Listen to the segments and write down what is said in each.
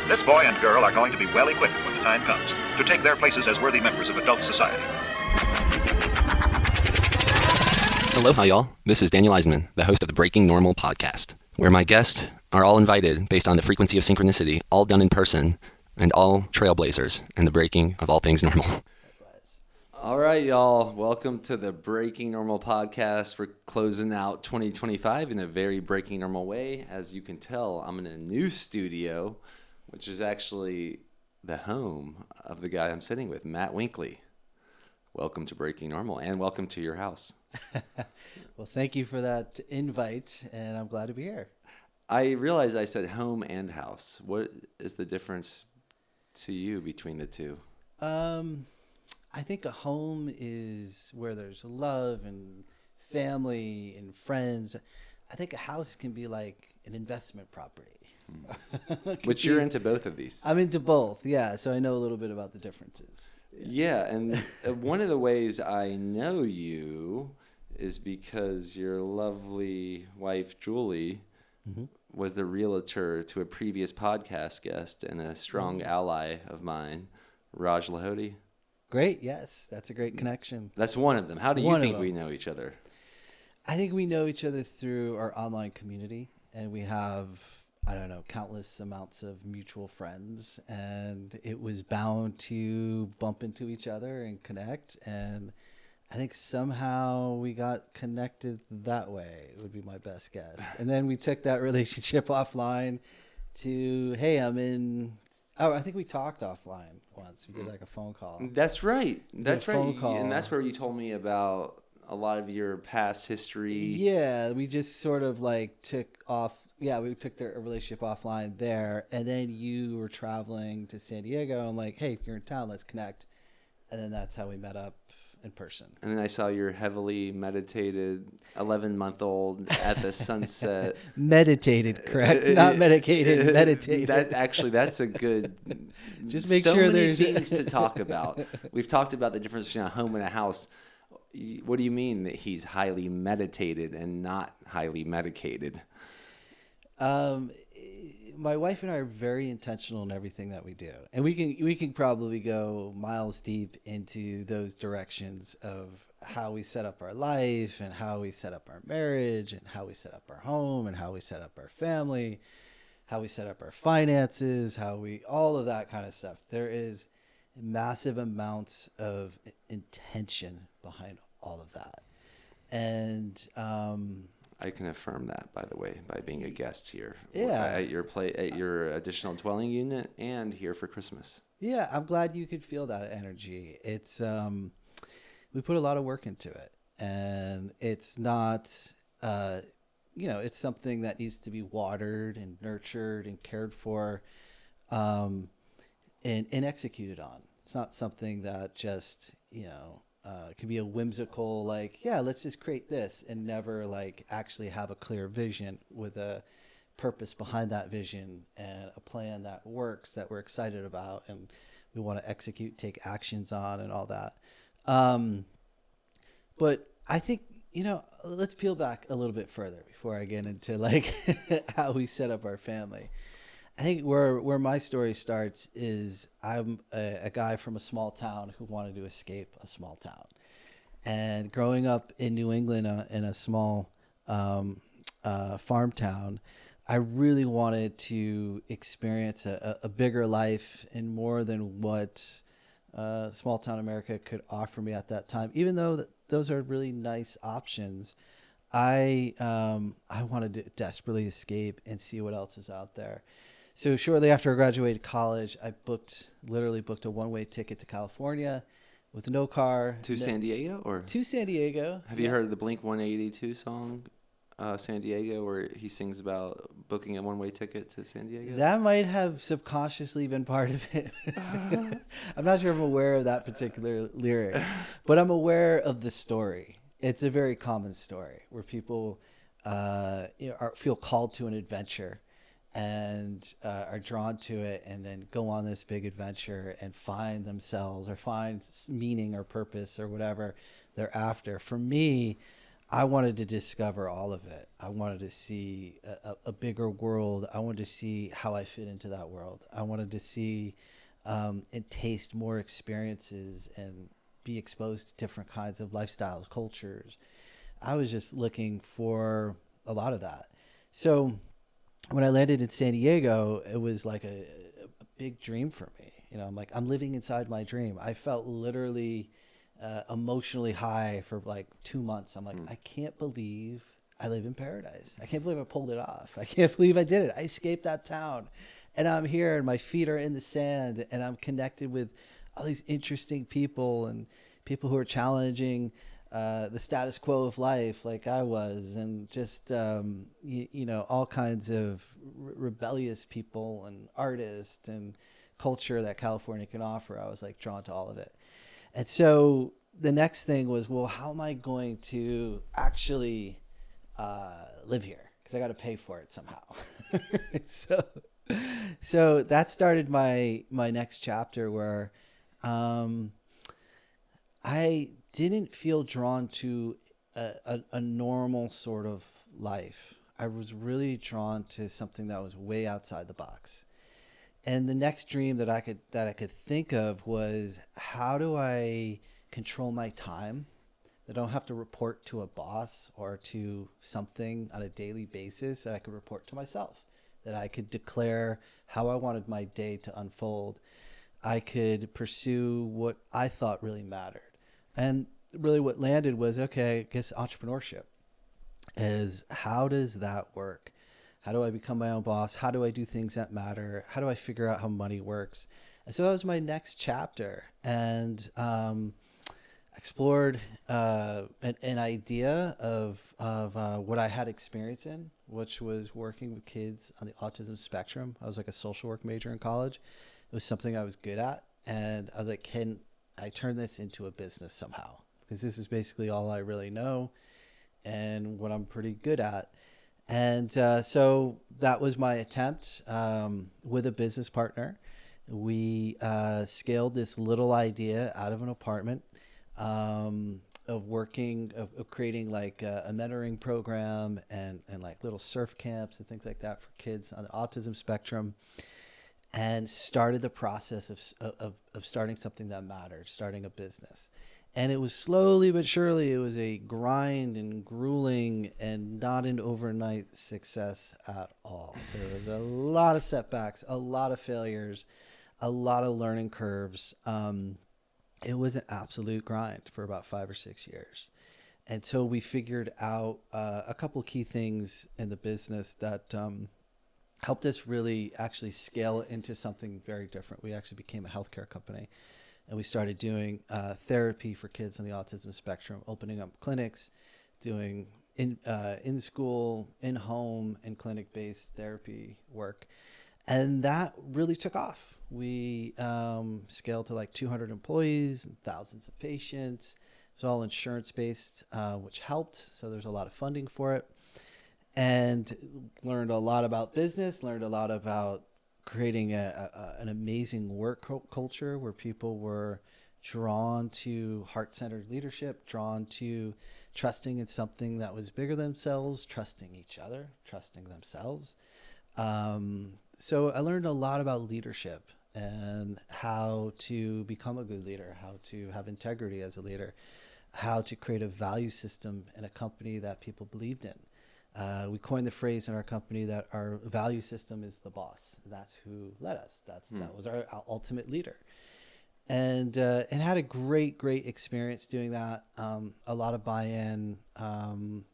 This boy and girl are going to be well equipped when the time comes to take their places as worthy members of adult society. Aloha, y'all. This is Daniel Eisenman, the host of the Breaking Normal podcast, where my guests are all invited based on the frequency of synchronicity, all done in person, and all trailblazers in the breaking of all things normal. All right, y'all. Welcome to the Breaking Normal podcast. We're closing out 2025 in a very breaking normal way. As you can tell, I'm in a new studio, which is actually the home of the guy I'm sitting with, Matt Winkley. Welcome to Breaking Normal, and welcome to your house. Well, thank you for that invite, and I'm glad to be here. I realized I said home and house. What is the difference to you between the two? I think a home is where there's love and family and friends. I think a house can be like an investment property. Which you're into both of these. I'm into both, yeah. So I know a little bit about the differences. Yeah, and one of the ways I know you is because your lovely wife, Julie, was the realtor to a previous podcast guest and a strong ally of mine, Raj Lahoti. Great, yes. That's a great connection. That's one of them. How do you think we know each other? I think we know each other through our online community, and we have, I don't know, countless amounts of mutual friends, and it was bound to bump into each other and connect, and I think somehow we got connected that way, would be my best guess. And then we took that relationship offline to, hey, I think we talked offline once. We did like a phone call. That's right. That's right. Phone call. And that's where you told me about a lot of your past history. Yeah, we just sort of like took the relationship offline there. And then you were traveling to San Diego. I'm like, hey, if you're in town, let's connect. And then that's how we met up in person. And then I saw your heavily meditated 11-month-old at the sunset. Meditated, correct? Not medicated, meditated. That's a good. Just make so sure many there's things to talk about. We've talked about the difference between a home and a house. What do you mean that he's highly meditated and not highly medicated? My wife and I are very intentional in everything that we do, and we can probably go miles deep into those directions of how we set up our life and how we set up our marriage and how we set up our home and how we set up our family, how we set up our finances, all of that kind of stuff. There is massive amounts of intention behind all of that, and I can affirm that, by the way, by being a guest here. Yeah. At your additional dwelling unit and here for Christmas. Yeah, I'm glad you could feel that energy. It's we put a lot of work into it, and it's not it's something that needs to be watered and nurtured and cared for, and executed on. It's not something that just can be a whimsical, like, yeah, let's just create this and never like actually have a clear vision with a purpose behind that vision and a plan that works, that we're excited about and we want to execute, take actions on and all that. But I think, let's peel back a little bit further before I get into like how we set up our family. I think where my story starts is I'm a guy from a small town who wanted to escape a small town. And growing up in New England in a small farm town, I really wanted to experience a bigger life and more than what small town America could offer me at that time. Even though those are really nice options, I wanted to desperately escape and see what else is out there. So shortly after I graduated college, I literally booked a one-way ticket to California with no car. To San Diego? Or to San Diego. Have you heard the Blink-182 song, San Diego, where he sings about booking a one-way ticket to San Diego? That might have subconsciously been part of it. I'm not sure if I'm aware of that particular lyric, but I'm aware of the story. It's a very common story where people feel called to an adventure and are drawn to it and then go on this big adventure and find themselves or find meaning or purpose or whatever they're after. For me, I wanted to discover all of it. I wanted to see a bigger world. I wanted to see how I fit into that world. I wanted to see and taste more experiences and be exposed to different kinds of lifestyles, cultures. I was just looking for a lot of that. So when I landed in San Diego, it was like a big dream for me. You know, I'm like, I'm living inside my dream. I felt literally emotionally high for like 2 months. I'm like, I can't believe I live in paradise. I can't believe I pulled it off. I can't believe I did it. I escaped that town and I'm here and my feet are in the sand and I'm connected with all these interesting people and people who are challenging the status quo of life like I was, and just, you know, all kinds of rebellious people and artists and culture that California can offer. I was like drawn to all of it. And so the next thing was, well, how am I going to actually live here? Because I got to pay for it somehow. So that started my next chapter where I didn't feel drawn to a normal sort of life. I was really drawn to something that was way outside the box. And the next dream that I could think of was, how do I control my time? I don't have to report to a boss or to something on a daily basis, that I could report to myself, that I could declare how I wanted my day to unfold. I could pursue what I thought really mattered. And really what landed was, okay, I guess entrepreneurship is, how does that work? How do I become my own boss? How do I do things that matter? How do I figure out how money works? And so that was my next chapter, and explored an idea of what I had experience in, which was working with kids on the autism spectrum. I was like a social work major in college. It was something I was good at, and I was like, can I turn this into a business somehow? Because this is basically all I really know and what I'm pretty good at. And so that was my attempt with a business partner. We scaled this little idea out of an apartment of creating like a mentoring program and like little surf camps and things like that for kids on the autism spectrum, and started the process of starting something that mattered, starting a business. And it was slowly but surely, it was a grind and grueling and not an overnight success at all. There was a lot of setbacks, a lot of failures, a lot of learning curves. It was an absolute grind for about 5 or 6 years until we figured out a couple of key things in the business that helped us really actually scale it into something very different. We actually became a healthcare company. And we started doing therapy for kids on the autism spectrum, opening up clinics, doing in-school, in-home, and clinic-based therapy work. And that really took off. We scaled to like 200 employees and thousands of patients. It was all insurance-based, which helped. So there's a lot of funding for it. And learned a lot about business, learned a lot about creating an amazing work culture where people were drawn to heart-centered leadership, drawn to trusting in something that was bigger than themselves, trusting each other, trusting themselves. So I learned a lot about leadership and how to become a good leader, how to have integrity as a leader, how to create a value system in a company that people believed in. We coined the phrase in our company that our value system is the boss. That's who led us. That was our ultimate leader, and had a great experience doing that. A lot of buy-in.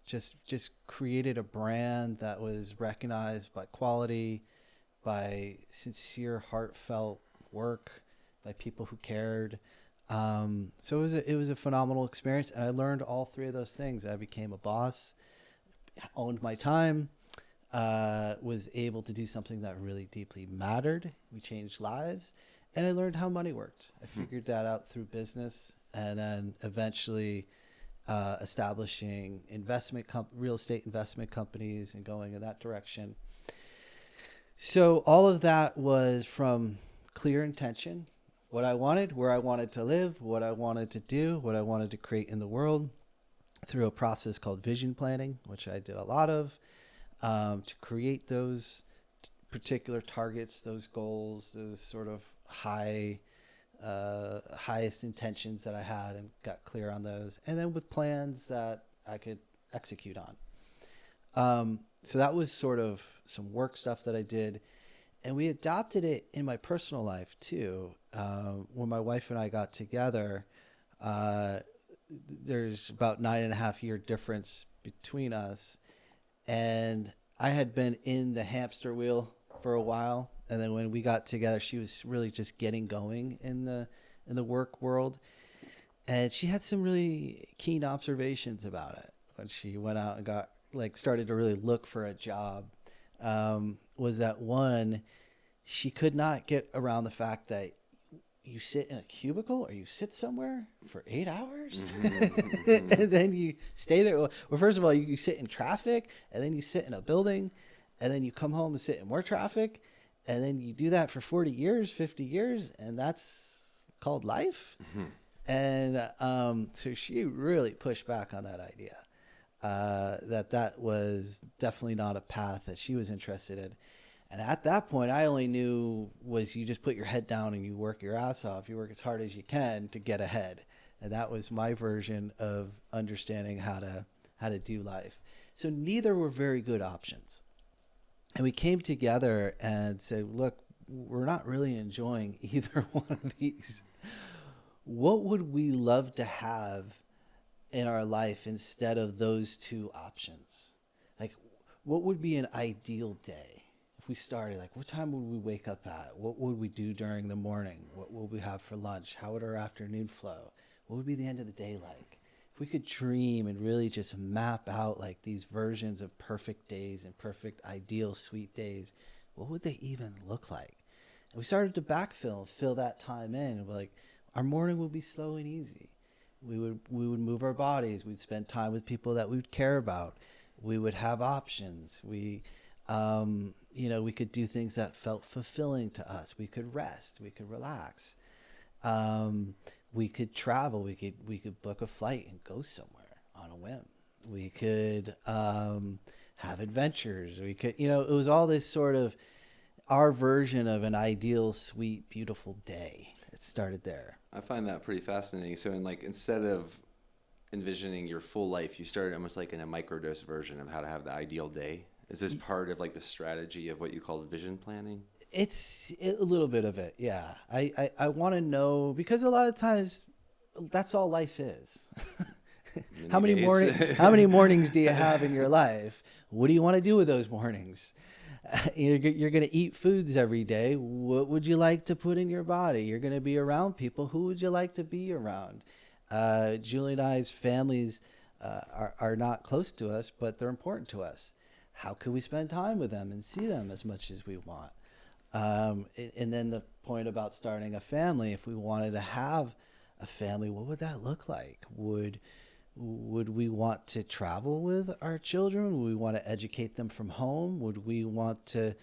Just created a brand that was recognized by quality, by sincere, heartfelt work, by people who cared. So it was a phenomenal experience, and I learned all three of those things. I became a boss, owned my time, was able to do something that really deeply mattered. We changed lives, and I learned how money worked. I figured that out through business, and then eventually establishing real estate investment companies and going in that direction. So all of that was from clear intention, what I wanted, where I wanted to live, what I wanted to do, what I wanted to create in the world. through a process called vision planning, which I did a lot of, to create those particular targets, those goals, those sort of highest intentions that I had, and got clear on those. And then with plans that I could execute on. So that was sort of some work stuff that I did. And we adopted it in my personal life too. When my wife and I got together, there's about 9.5 year difference between us. And I had been in the hamster wheel for a while. And then when we got together, she was really just getting going in the work world. And she had some really keen observations about it when she went out and started to really look for a job. Was that one, she could not get around the fact that you sit in a cubicle or you sit somewhere for 8 hours and then you stay there. Well, first of all, you sit in traffic, and then you sit in a building, and then you come home and sit in more traffic, and then you do that for 40 years, 50 years, and that's called life. And so she really pushed back on that idea, that was definitely not a path that she was interested in. And at that point, I only knew was you just put your head down and you work your ass off. You work as hard as you can to get ahead. And that was my version of understanding how to do life. So neither were very good options. And we came together and said, look, we're not really enjoying either one of these. What would we love to have in our life instead of those two options? Like, what would be an ideal day? If we started, like, what time would we wake up at? What would we do during the morning? What would we have for lunch? How would our afternoon flow? What would be the end of the day like? If we could dream and really just map out like these versions of perfect days and perfect ideal sweet days, what would they even look like? And we started to backfill and fill that time in. And we're like, our morning would be slow and easy. We would move our bodies. We'd spend time with people that we would care about. We would have options. We could do things that felt fulfilling to us. We could rest. We could relax. We could travel. We could book a flight and go somewhere on a whim. We could have adventures. We could, it was all this sort of our version of an ideal, sweet, beautiful day. It started there. I find that pretty fascinating. So instead of envisioning your full life, you started almost like in a microdose version of how to have the ideal day. Is this part of like the strategy of what you call vision planning? It's a little bit of it, yeah. I want to know, because a lot of times that's all life is. How many mornings do you have in your life? What do you want to do with those mornings? You're going to eat foods every day. What would you like to put in your body? You're going to be around people. Who would you like to be around? Julie and I's families are not close to us, but they're important to us. How could we spend time with them and see them as much as we want? And then the point about starting a family, if we wanted to have a family, what would that look like? Would we want to travel with our children? Would we want to educate them from home? Would we want to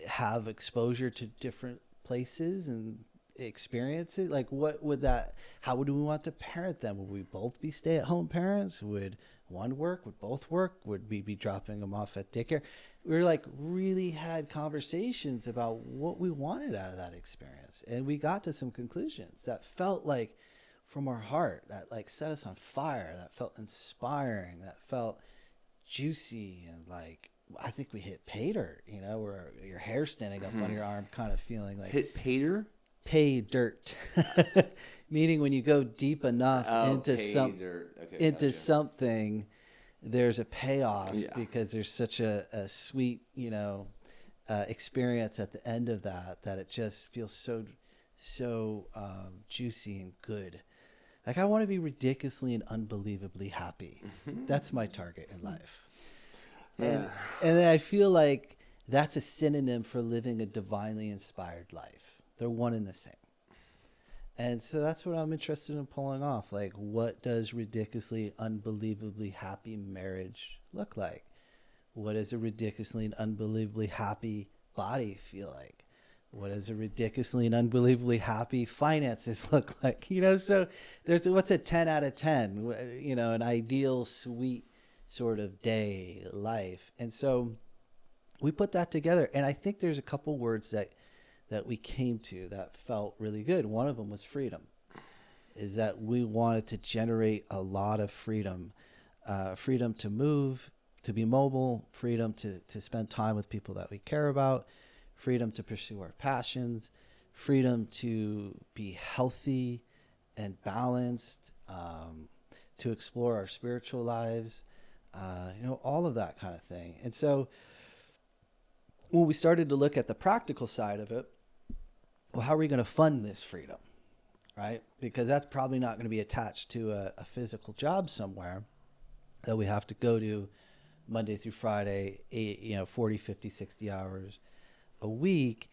have exposure to different places and experiences? Like, how would we want to parent them? Would we both be stay-at-home parents? Would one work? Would both work? Would we be dropping them off at daycare? We were really had conversations about what we wanted out of that experience. And we got to some conclusions that felt like from our heart, that set us on fire, that felt inspiring, that felt juicy. And I think we hit pay dirt, where your hair standing up on your arm, kind of feeling like hit pay dirt? Pay dirt. Meaning when you go deep enough into something, there's a payoff, because there's such a sweet, experience at the end of that it just feels so juicy and good. I want to be ridiculously and unbelievably happy. That's my target in life. And I feel like that's a synonym for living a divinely inspired life. They're one and the same. And so that's what I'm interested in pulling off. What does ridiculously, unbelievably happy marriage look like? What does a ridiculously and unbelievably happy body feel like? What does a ridiculously and unbelievably happy finances look like? So there's what's a 10 out of 10, an ideal, sweet sort of day life. And so we put that together. And I think there's a couple words that we came to that felt really good. One of them was freedom, is that we wanted to generate a lot of freedom, freedom to move, to be mobile, freedom to spend time with people that we care about, freedom to pursue our passions, freedom to be healthy and balanced, to explore our spiritual lives, all of that kind of thing. And so when we started to look at the practical side of it, well, how are we going to fund this freedom, right? Because that's probably not going to be attached to a physical job somewhere that we have to go to Monday through Friday, 40, 50, 60 hours a week.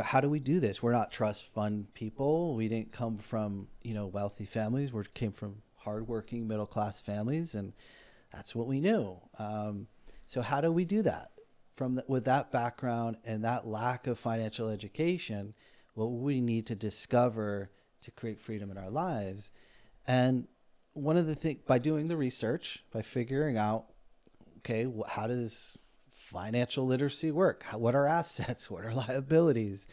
How do we do this? We're not trust fund people. We didn't come from, wealthy families. We came from hardworking middle-class families, and that's what we knew. So how do we do that? With that background and that lack of financial education, what we need to discover to create freedom in our lives. And one of the things, by doing the research, by figuring out, okay, how does financial literacy work? What are assets? What are liabilities?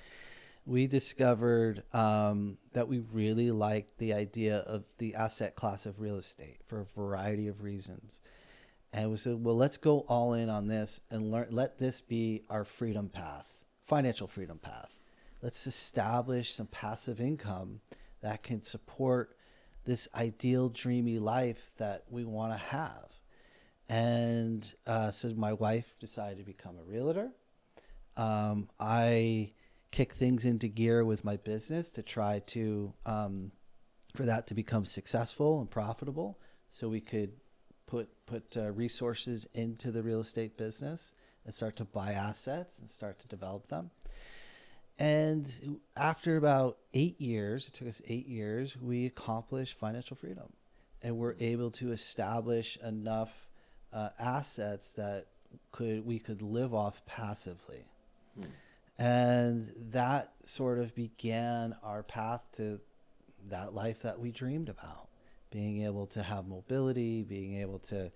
We discovered that we really liked the idea of the asset class of real estate for a variety of reasons. And we said, well, let's go all in on this and let this be our freedom path, financial freedom path. Let's establish some passive income that can support this ideal, dreamy life that we want to have. And so my wife decided to become a realtor. I kicked things into gear with my business to try to, for that to become successful and profitable, so we could put resources into the real estate business and start to buy assets and start to develop them. And after about 8 years, it took us 8 years, we accomplished financial freedom, and we're able to establish enough assets that we could live off passively. And that sort of began our path to that life that we dreamed about, being able to have mobility, being able to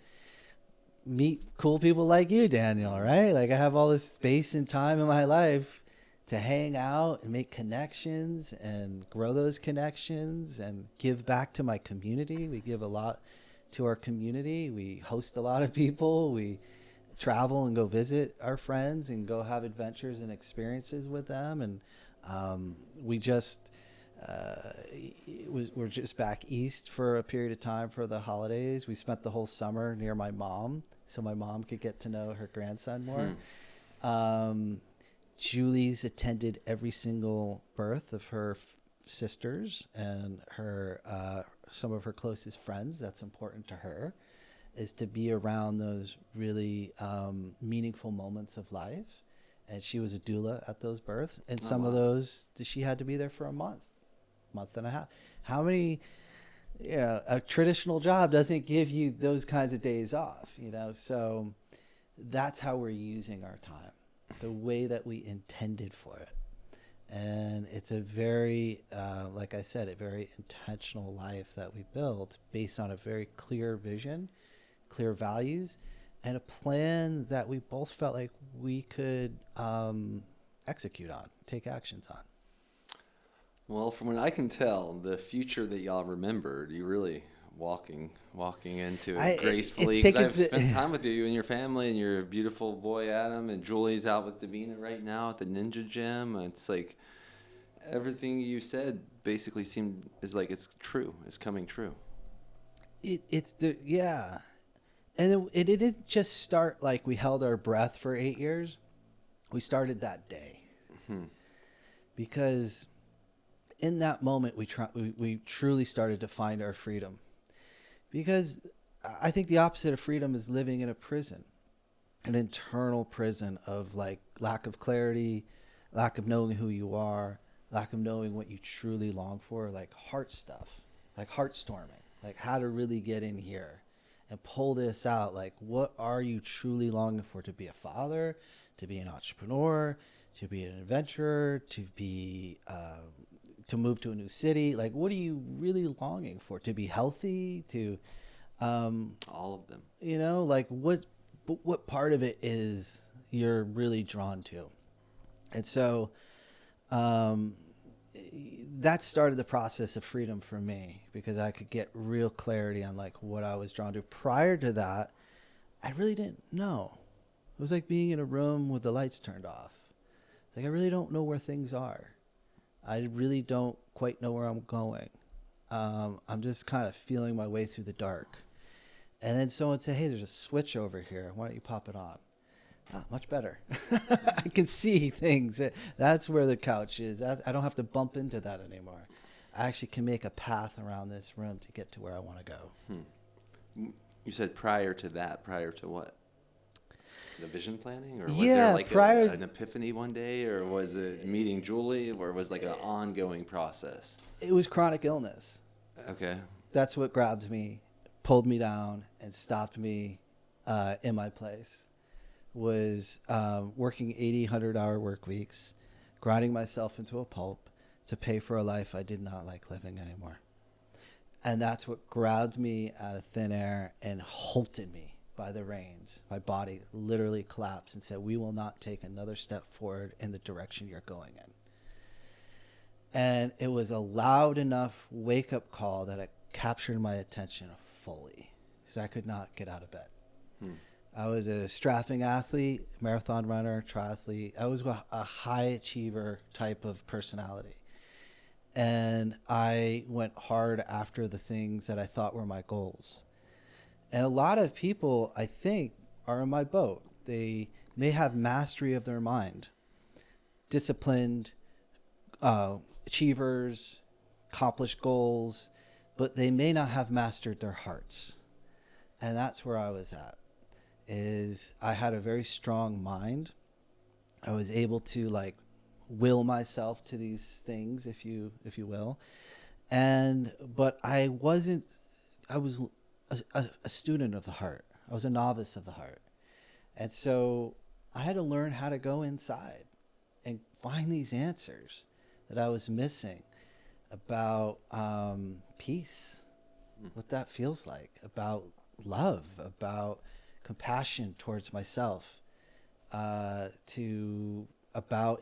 meet cool people like you, Daniel, right? Like, I have all this space and time in my life to hang out and make connections and grow those connections and give back to my community. We give a lot to our community. We host a lot of people. We travel and go visit our friends and go have adventures and experiences with them. And we're just back east for a period of time for the holidays. We spent the whole summer near my mom, so my mom could get to know her grandson more. Julie's attended every single birth of her sisters and her some of her closest friends. That's important to her, is to be around those really meaningful moments of life. And she was a doula at those births, and some of those she had to be there for a month and a half. How many? A traditional job doesn't give you those kinds of days off, So that's how we're using our time, the way that we intended for it. And it's a very, like I said, a very intentional life that we built based on a very clear vision, clear values, and a plan that we both felt like we could execute on, take actions on. Well, from what I can tell, the future that y'all remembered, you really walking into it gracefully. Because I've spent time with you and your family and your beautiful boy Adam, and Julie's out with Davina right now at the Ninja Gym. It's like everything you said basically is like it's true. It's coming true. Yeah. And it didn't just start like we held our breath for 8 years. We started that day. Because in that moment, we truly started to find our freedom. Because I think the opposite of freedom is living in a prison, an internal prison of like lack of clarity, lack of knowing who you are, lack of knowing what you truly long for, like heart stuff, like heart storming, like how to really get in here and pull this out. Like, what are you truly longing for? To be a father, to be an entrepreneur, to be an adventurer, to move to a new city? Like, what are you really longing for? To be healthy? To All of them. like what part of it is you're really drawn to? And so that started the process of freedom for me, because I could get real clarity on like what I was drawn to. Prior to that, I really didn't know. It was like being in a room with the lights turned off. Like, I really don't know where things are. I really don't quite know where I'm going. I'm just kind of feeling my way through the dark. And then someone said, hey, there's a switch over here. Why don't you pop it on? Much better. I can see things. That's where the couch is. I don't have to bump into that anymore. I actually can make a path around this room to get to where I want to go. You said prior to that, prior to what? The vision planning? Or was Yeah, there like prior- an epiphany one day? Or was it meeting Julie? Or was it like an ongoing process? It was chronic illness. Okay. That's what grabbed me, pulled me down, and stopped me in my place. Was working 80, 100-hour work weeks, grinding myself into a pulp to pay for a life I did not like living anymore. And that's what grabbed me out of thin air and halted me by the reins. My body literally collapsed and said, we will not take another step forward in the direction you're going in. And it was a loud enough wake-up call that it captured my attention fully, because I could not get out of bed. I was a strapping athlete, marathon runner, triathlete. I was a high achiever type of personality. And I went hard after the things that I thought were my goals. And a lot of people, I think, are in my boat. They may have mastery of their mind, disciplined, achievers, accomplished goals, but they may not have mastered their hearts. And that's where I was at. Is I had a very strong mind. I was able to like will myself to these things, if you will. But I was a student of the heart. I was a novice of the heart. And so I had to learn how to go inside and find these answers that I was missing about peace, what that feels like, about love, about compassion towards myself, about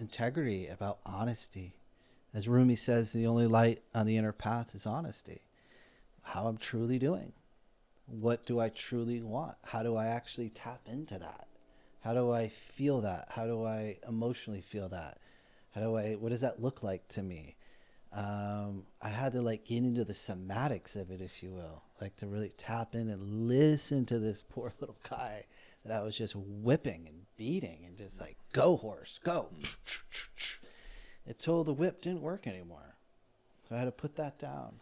integrity, about honesty. As Rumi says, the only light on the inner path is honesty. How I'm truly doing. What do I truly want? How do I actually tap into that? How do I feel that? How do I emotionally feel that? What does that look like to me? I had to like get into the somatics of it, if you will, like to really tap in and listen to this poor little guy that I was just whipping and beating and just like, go horse, go. Until the whip didn't work anymore. So I had to put that down,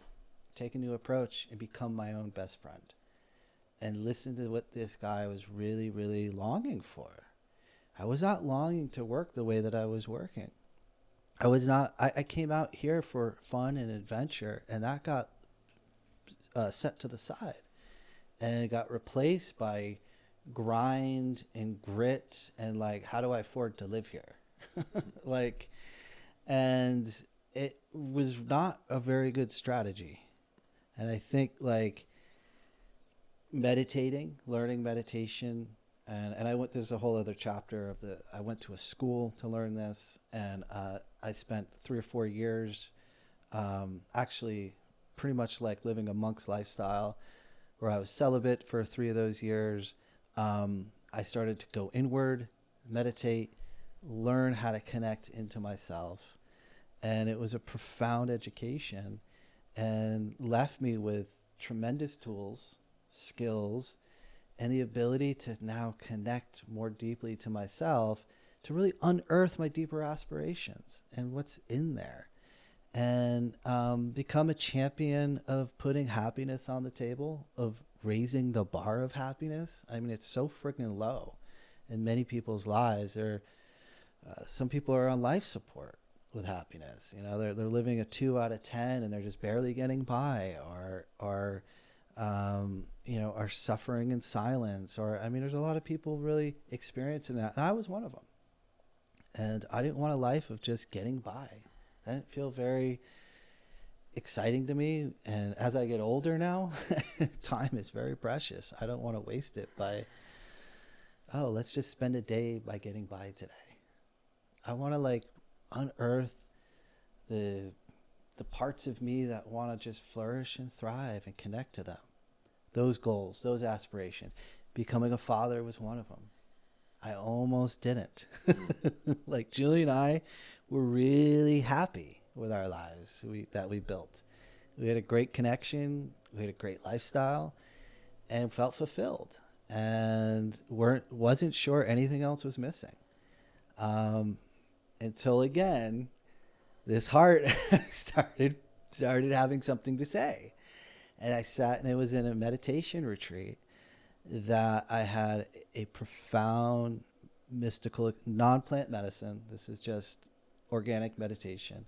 take a new approach, and become my own best friend and listen to what this guy was really, really longing for. I was not longing to work the way that I was working. I came out here for fun and adventure, and that got set to the side, and it got replaced by grind and grit and like, how do I afford to live here? And it was not a very good strategy. And I think like learning meditation, and there's a whole other chapter I went to a school to learn this, and I spent 3 or 4 years actually pretty much like living a monk's lifestyle, where I was celibate for 3 of those years. I started to go inward, meditate, learn how to connect into myself. And it was a profound education and left me with tremendous tools, skills, and the ability to now connect more deeply to myself, to really unearth my deeper aspirations and what's in there, and become a champion of putting happiness on the table, of raising the bar of happiness. I mean, it's so freaking low in many people's lives. Some people are on life support with happiness. You know, they're living a 2 out of 10 and they're just barely getting by, or are suffering in silence. Or, I mean, there's a lot of people really experiencing that. And I was one of them. And I didn't want a life of just getting by. That didn't feel very exciting to me. And as I get older now, time is very precious. I don't want to waste it by, let's just spend a day by getting by today. I want to like unearth the parts of me that want to just flourish and thrive and connect to them. Those goals, those aspirations. Becoming a father was one of them. I almost didn't. Like Julie and I were really happy with our lives that we built. We had a great connection. We had a great lifestyle and felt fulfilled and wasn't sure anything else was missing. Until again, this heart started having something to say. And I sat, and it was in a meditation retreat that I had a profound mystical, non-plant medicine. This is just organic meditation.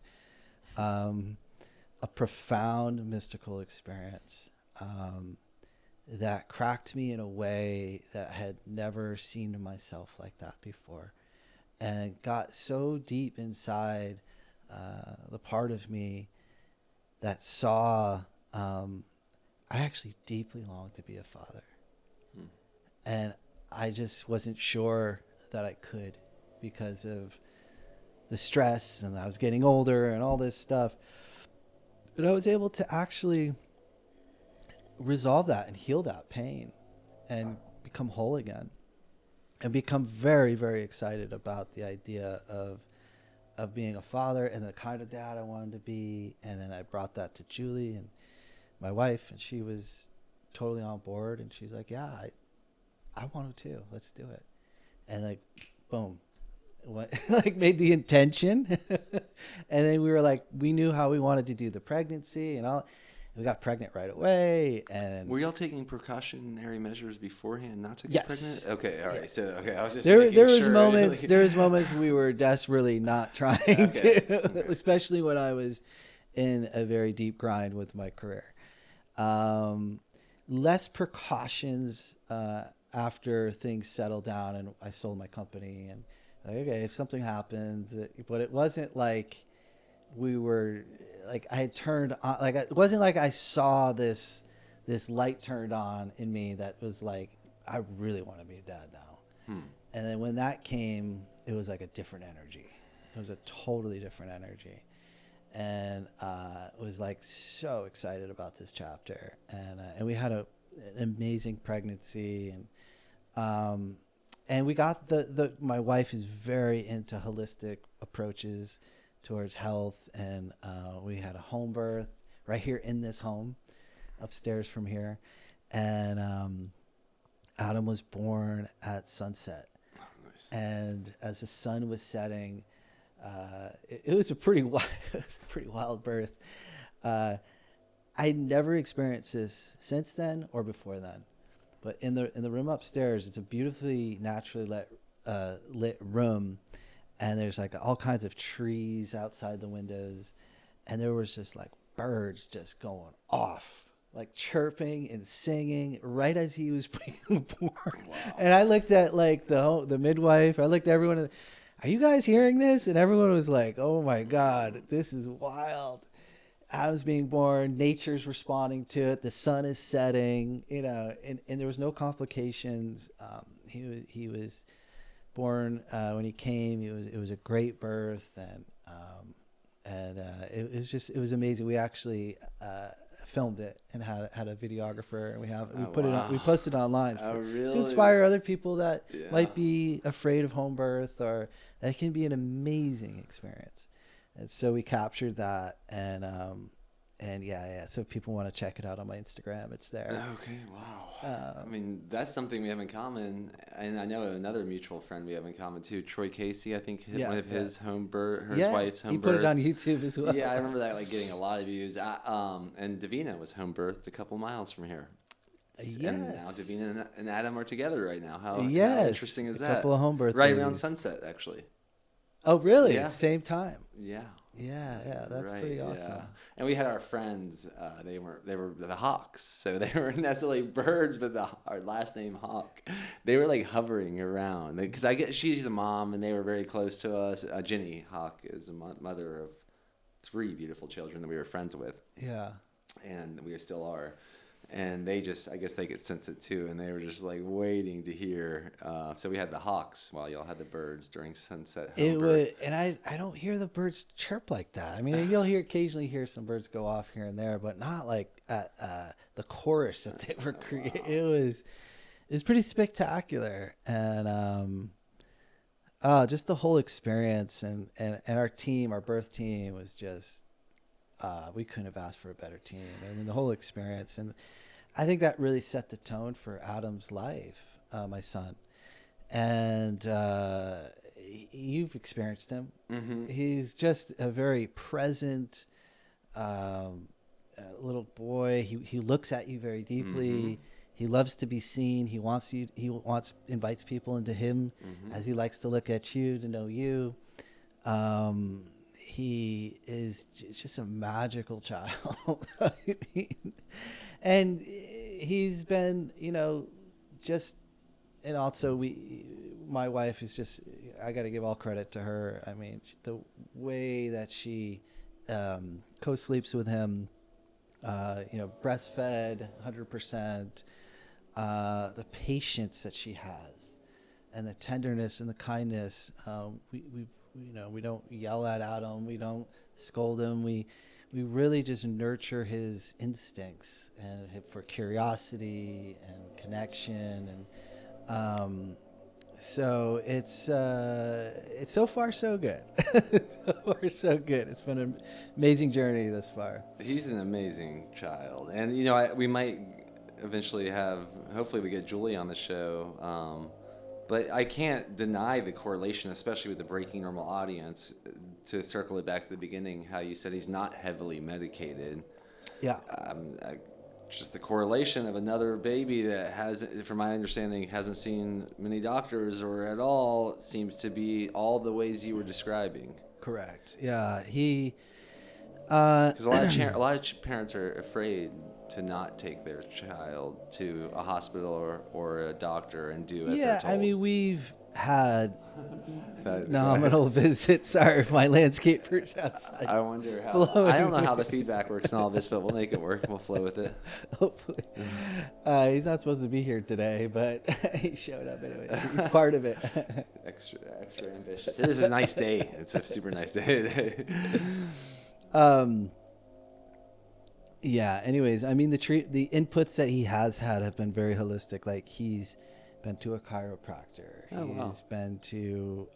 A profound mystical experience that cracked me in a way that I had never seen myself like that before, and got so deep inside the part of me that saw I actually deeply longed to be a father. And I just wasn't sure that I could because of the stress, and I was getting older and all this stuff. But I was able to actually resolve that and heal that pain and become whole again, and become very, very excited about the idea of being a father and the kind of dad I wanted to be. And then I brought that to Julie and my wife, and she was totally on board, and she's like, yeah, I want to too. Let's do it. And like, boom, like made the intention. And then we were like, we knew how we wanted to do the pregnancy and all. We got pregnant right away. And were y'all taking precautionary measures beforehand not to get pregnant? Okay, all right. Yes. So okay, I was just there was sure. moments. There was moments we were desperately not trying to, especially when I was in a very deep grind with my career. Less precautions after things settled down and I sold my company, and like, okay, if something happens, but it wasn't like we were like I had turned on, like it wasn't like I saw this light turned on in me that was like, I really want to be a dad now. And then when that came, it was like a different energy. It was a totally different energy. And was like so excited about this chapter, and we had an amazing pregnancy, and we got my wife is very into holistic approaches towards health, and we had a home birth right here in this home, upstairs from here, and Adam was born at sunset. Oh, nice. And as the sun was setting. It was a pretty wild birth. I'd never experienced this since then or before then, but in the room upstairs, it's a beautifully naturally lit room, and there's like all kinds of trees outside the windows, and there was just like birds just going off, like chirping and singing right as he was being born. Wow. And I looked at like the midwife. I looked at everyone. Are you guys hearing this? And everyone was like, oh my God, this is wild. Adam's being born, nature's responding to it, the sun is setting, and there was no complications. He was born when he came. It was a great birth, and it was amazing. We actually filmed it and had a videographer, and we posted it online to inspire other people that might be afraid of home birth, or that can be an amazing experience. And so we captured that, and so if people want to check it out on my Instagram, it's there. Okay, wow. I mean, that's something we have in common, and I know another mutual friend we have in common too, Troy Casey. I think one of his his wife's home births. He put it on YouTube as well. Yeah, I remember that like getting a lot of views. And Davina was home birthed a couple miles from here. Yes. And now Davina and Adam are together right now. How interesting is that? A couple of home births. Right around sunset, actually. Oh, really? Yeah. Same time. Yeah. Yeah, that's Right, pretty awesome. yeah. And we had our friends. They were the Hawks, so they weren't necessarily birds, but our last name Hawk. They were like hovering around because she's a mom, and they were very close to us. Ginny Hawk is a mother of 3 beautiful children that we were friends with, Yeah. and we still are. And I guess they could sense it too, and they were just like waiting to hear. So we had the Hawks while y'all had the birds during sunset. It would, and I don't hear the birds chirp like that. I mean, you'll occasionally hear some birds go off here and there, but not like at the chorus that they were creating. Wow. It was pretty spectacular, and just the whole experience and our team, our birth team was just. We couldn't have asked for a better team. I mean, the whole experience. And I think that really set the tone for Adam's life, my son. And you've experienced him. Mm-hmm. He's just a very present little boy. He looks at you very deeply. Mm-hmm. He loves to be seen. He invites people into him as he likes to look at you, to know you. He is just a magical child. I mean, and he's been, and also my wife is just, I got to give all credit to her. I mean, the way that she co-sleeps with him, breastfed 100%, the patience that she has and the tenderness and the kindness, we don't yell at Adam. We don't scold him. We really just nurture his instincts and for curiosity and connection. And so it's so far so good. So far so good. It's been an amazing journey thus far. He's an amazing child, and we might eventually hopefully we get Julie on the show. But I can't deny the correlation, especially with the Breaking Normal audience, to circle it back to the beginning, how you said he's not heavily medicated. Yeah. Just the correlation of another baby that from my understanding, hasn't seen many doctors or at all, seems to be all the ways you were describing. Correct. Yeah. Because a lot of parents are afraid to not take their child to a hospital or a doctor and do as they're told. I mean, we've had nominal visits. Sorry, my landscaper's outside. I wonder how. I don't know how the feedback works and all this, but we'll make it work. We'll flow with it. Hopefully. He's not supposed to be here today, but he showed up anyway. He's part of it. extra ambitious. It is a nice day. It's a super nice day. Yeah. Anyways, I mean, the inputs that he has had have been very holistic. Like he's been to a chiropractor. He's been to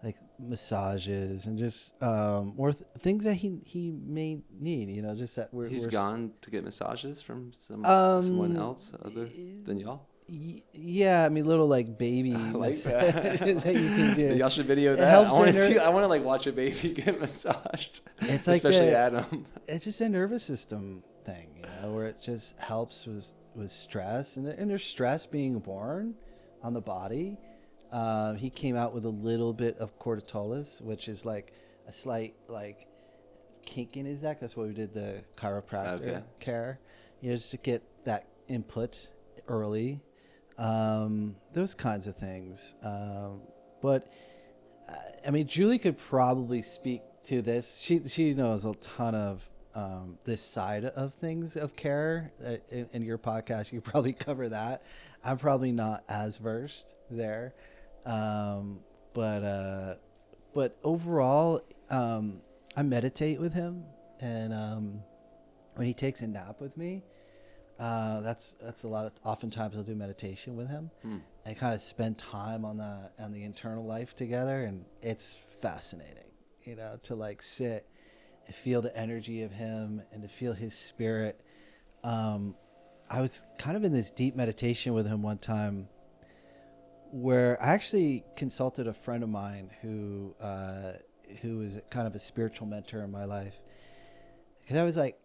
like massages and just more things that he may need. Just that he's gone to get massages from someone else other than y'all. Yeah, I mean, little like baby like that. That you can do. Y'all should video that. I want to like watch a baby get massaged. It's especially Adam. It's just a nervous system thing, where it just helps with stress and there's stress being born on the body. He came out with a little bit of cortisol, which is like a slight like kink in his neck. That's why we did the chiropractor care, just to get that input early. Those kinds of things. But I mean, Julie could probably speak to this. She knows a ton of this side of things of care. In your podcast, you probably cover that. I'm probably not as versed there. But overall, I meditate with him, and when he takes a nap with me, that's a lot of. Oftentimes, I'll do meditation with him, and kind of spend time on the internal life together, and it's fascinating, to like sit and feel the energy of him and to feel his spirit. I was kind of in this deep meditation with him one time, where I actually consulted a friend of mine who is kind of a spiritual mentor in my life, because I was like,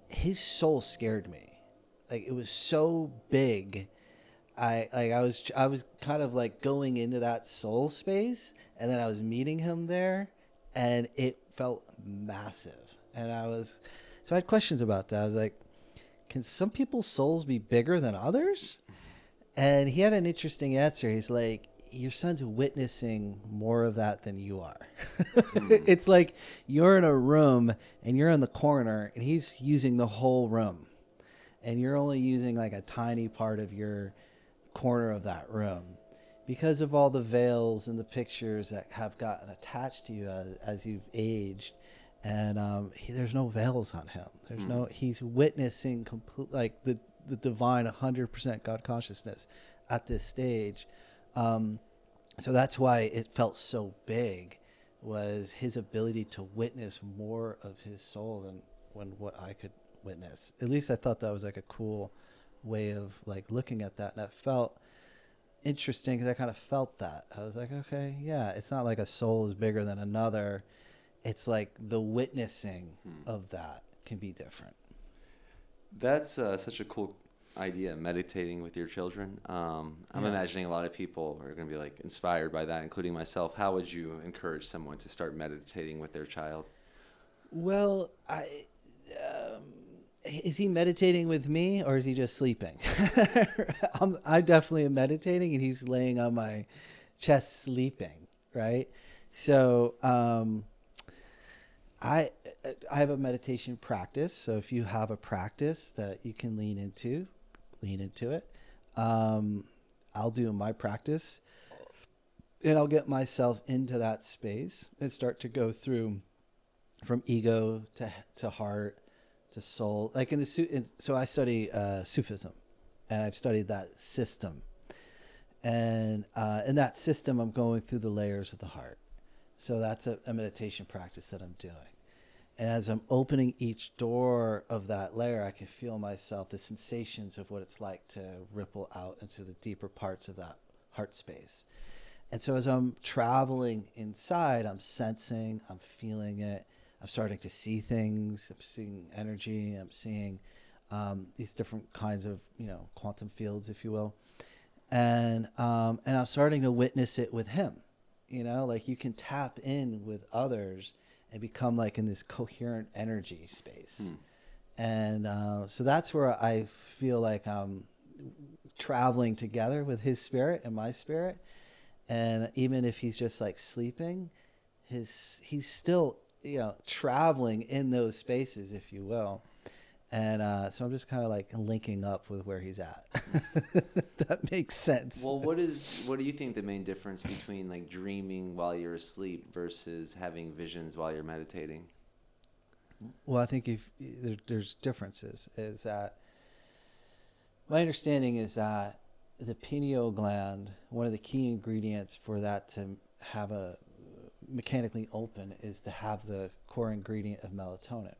his soul scared me. Like, it was so big. I was kind of like going into that soul space, and then I was meeting him there, and it felt massive. And I had questions about that. I was like, can some people's souls be bigger than others? And he had an interesting answer. He's like, your son's witnessing more of that than you are. It's like you're in a room and you're in the corner and he's using the whole room. And you're only using like a tiny part of your corner of that room because of all the veils and the pictures that have gotten attached to you as you've aged. And there's no veils on him. There's no, he's witnessing complete, like the divine 100% God consciousness at this stage. So that's why it felt so big, was his ability to witness more of his soul than what I could witness. At least I thought that was like a cool way of like looking at that. And that felt interesting because I kind of felt that. I was like, okay, yeah, it's not like a soul is bigger than another. It's like the witnessing of that can be different. That's such a cool idea, meditating with your children. I'm imagining a lot of people are going to be like inspired by that, including myself. How would you encourage someone to start meditating with their child? Well, is he meditating with me or is he just sleeping? I definitely am meditating and he's laying on my chest sleeping, right? So I have a meditation practice. So if you have a practice that you can lean into it. I'll do my practice and I'll get myself into that space and start to go through from ego to heart to soul. Like so I study Sufism, and I've studied that system. And in that system, I'm going through the layers of the heart. So that's a meditation practice that I'm doing. And as I'm opening each door of that layer, I can feel myself, the sensations of what it's like to ripple out into the deeper parts of that heart space. And so as I'm traveling inside, I'm sensing, I'm feeling it. I'm starting to see things. I'm seeing energy. I'm seeing these different kinds of, quantum fields, if you will. And I'm starting to witness it with him. Like you can tap in with others and become like in this coherent energy space. And so that's where I feel like I'm traveling together with his spirit and my spirit. And even if he's just like sleeping, he's still, traveling in those spaces, if you will. And so I'm just kind of like linking up with where he's at. That makes sense. Well, what do you think the main difference between like dreaming while you're asleep versus having visions while you're meditating? Well, I think there's differences. Is that my understanding is that the pineal gland, one of the key ingredients for that to have a mechanically open is to have the core ingredient of melatonin.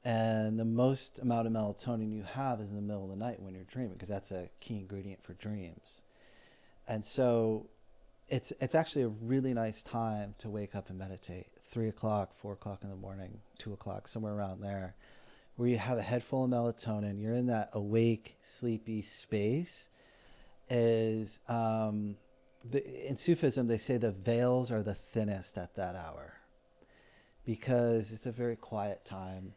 And the most amount of melatonin you have is in the middle of the night when you're dreaming, because that's a key ingredient for dreams. And so it's actually a really nice time to wake up and meditate. 3 o'clock, 4 o'clock in the morning, 2 o'clock, somewhere around there, where you have a head full of melatonin. You're in that awake, sleepy space. In Sufism, they say the veils are the thinnest at that hour because it's a very quiet time.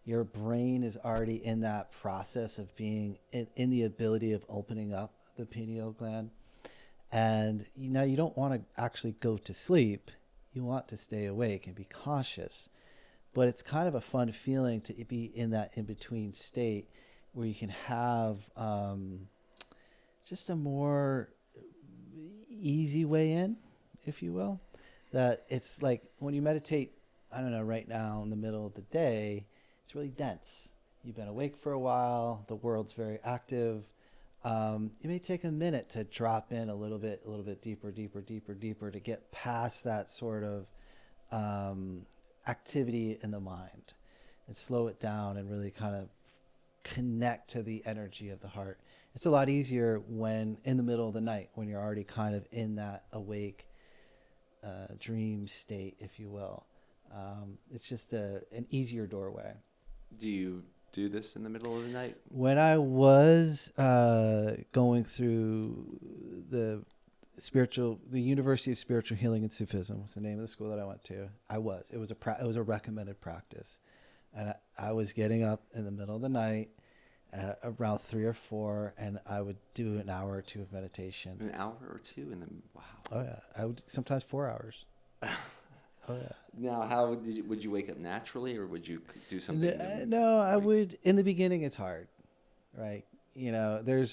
Your brain is already in that process of being in the ability of opening up the pineal gland. And, you don't want to actually go to sleep. You want to stay awake and be conscious. But it's kind of a fun feeling to be in that in-between state where you can have just a more easy way in, if you will. That it's like when you meditate, I don't know, right now in the middle of the day, it's really dense. You've been awake for a while. The world's very active. You may take a minute to drop in a little bit deeper to get past that sort of activity in the mind and slow it down and really kind of connect to the energy of the heart. It's a lot easier when in the middle of the night, when you're already kind of in that awake dream state, if you will. It's just an easier doorway. Do you do this in the middle of the night? When I was going through the University of Spiritual Healing and Sufism was the name of the school that I went to. It was a recommended practice, and I was getting up in the middle of the night, around 3 or 4, and I would do an hour or 2 of meditation. An hour or 2, and then wow. Oh yeah, I would sometimes 4 hours. Oh yeah. Now, how would you wake up naturally, or would you do something? No, I would. In the beginning, it's hard, right? There's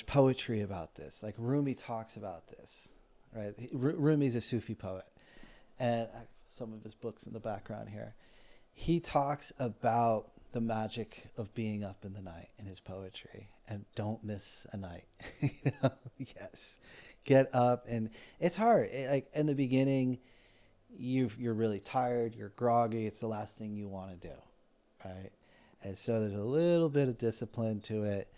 poetry about this. Like Rumi talks about this, right? Rumi's a Sufi poet, and some of his books in the background here. He talks about the magic of being up in the night in his poetry, and don't miss a night. Yes, get up, and it's hard. Like in the beginning, you're really tired, you're groggy. It's the last thing you want to do, right? And so there's a little bit of discipline to it.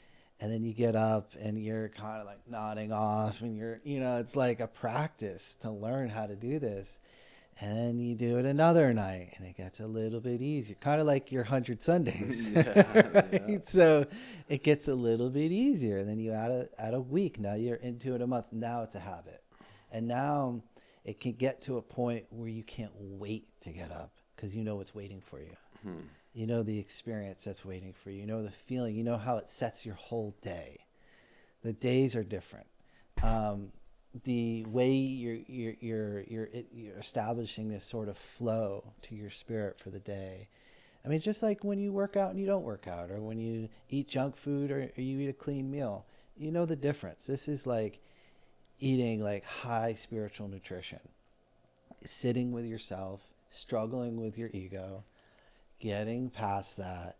And then you get up and you're kind of like nodding off, and it's like a practice to learn how to do this. And then you do it another night and it gets a little bit easier, kind of like your 100 Sundays. Right? Yeah. So it gets a little bit easier. And then you add a week. Now you're into it a month. Now it's a habit. And now it can get to a point where you can't wait to get up because you know what's waiting for you. You know the experience that's waiting for you. You know the feeling. You know how it sets your whole day. The days are different. The way you're establishing this sort of flow to your spirit for the day. I mean, just like when you work out and you don't work out, or when you eat junk food or you eat a clean meal. You know the difference. This is like eating like high spiritual nutrition. Sitting with yourself, struggling with your ego, getting past that,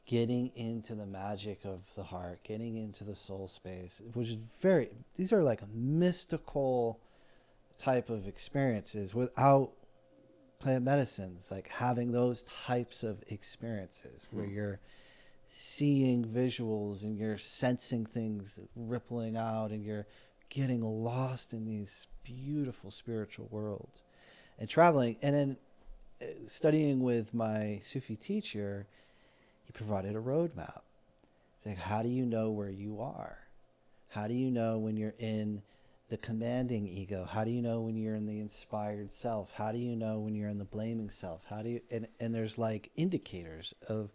getting into the magic of the heart, getting into the soul space, which is these are like mystical type of experiences without plant medicines, like having those types of experiences where you're seeing visuals and you're sensing things rippling out and you're getting lost in these beautiful spiritual worlds and traveling. And then studying with my Sufi teacher, he provided a roadmap. It's like, how do you know where you are? How do you know when you're in the commanding ego? How do you know when you're in the inspired self? How do you know when you're in the blaming self? How do you, and there's like indicators of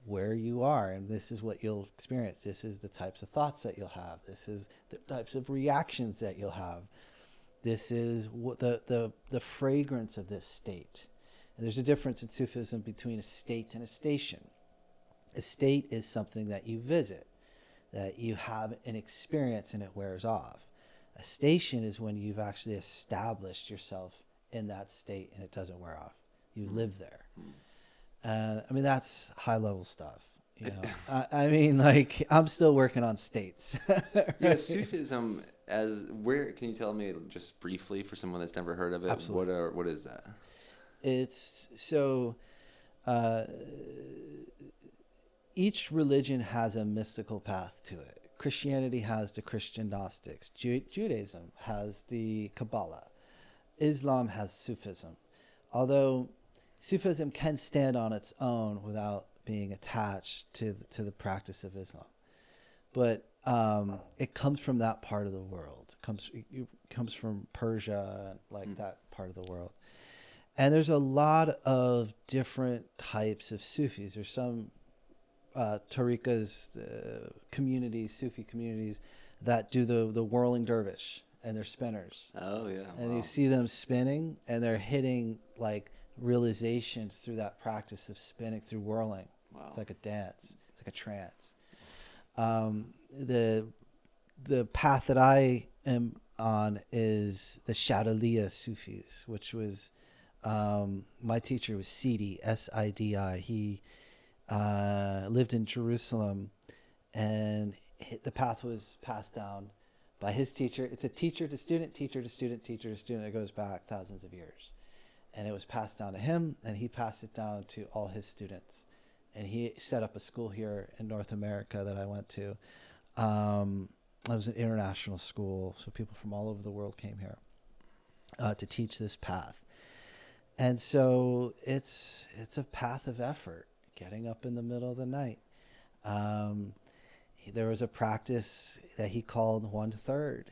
where you are, and this is what you'll experience. This is the types of thoughts that you'll have. This is the types of reactions that you'll have. This is what the fragrance of this state. And there's a difference in Sufism between a state and a station. A state is something that you visit, that you have an experience and it wears off. A station is when you've actually established yourself in that state and it doesn't wear off. You live there. I mean, that's high level stuff. You know, I mean, like, I'm still working on states. Right? Yeah, Sufism, can you tell me just briefly for someone that's never heard of it? Absolutely. What is that? It's so, each religion has a mystical path to it. Christianity has the Christian Gnostics. Judaism has the Kabbalah. Islam has Sufism. Although Sufism can stand on its own without being attached to the practice of Islam. But it comes from that part of the world. It comes from Persia, like that part of the world. And there's a lot of different types of Sufis. There's some tariqas, communities, Sufi communities that do the whirling dervish, and they're spinners. Oh yeah. And wow. you see them spinning, and they're hitting like realizations through that practice of spinning, through whirling. Wow. It's like a dance. It's like a trance. The path that I am on is the Shadaliya Sufis, which was my teacher was Sidi, S-I-D-I. He lived in Jerusalem, and the path was passed down by his teacher. It's a teacher to student, teacher to student, teacher to student. It goes back thousands of years. And it was passed down to him, and he passed it down to all his students. And he set up a school here in North America that I went to. It was an international school, so people from all over the world came here to teach this path. And so it's a path of effort, getting up in the middle of the night. There was a practice that he called 1/3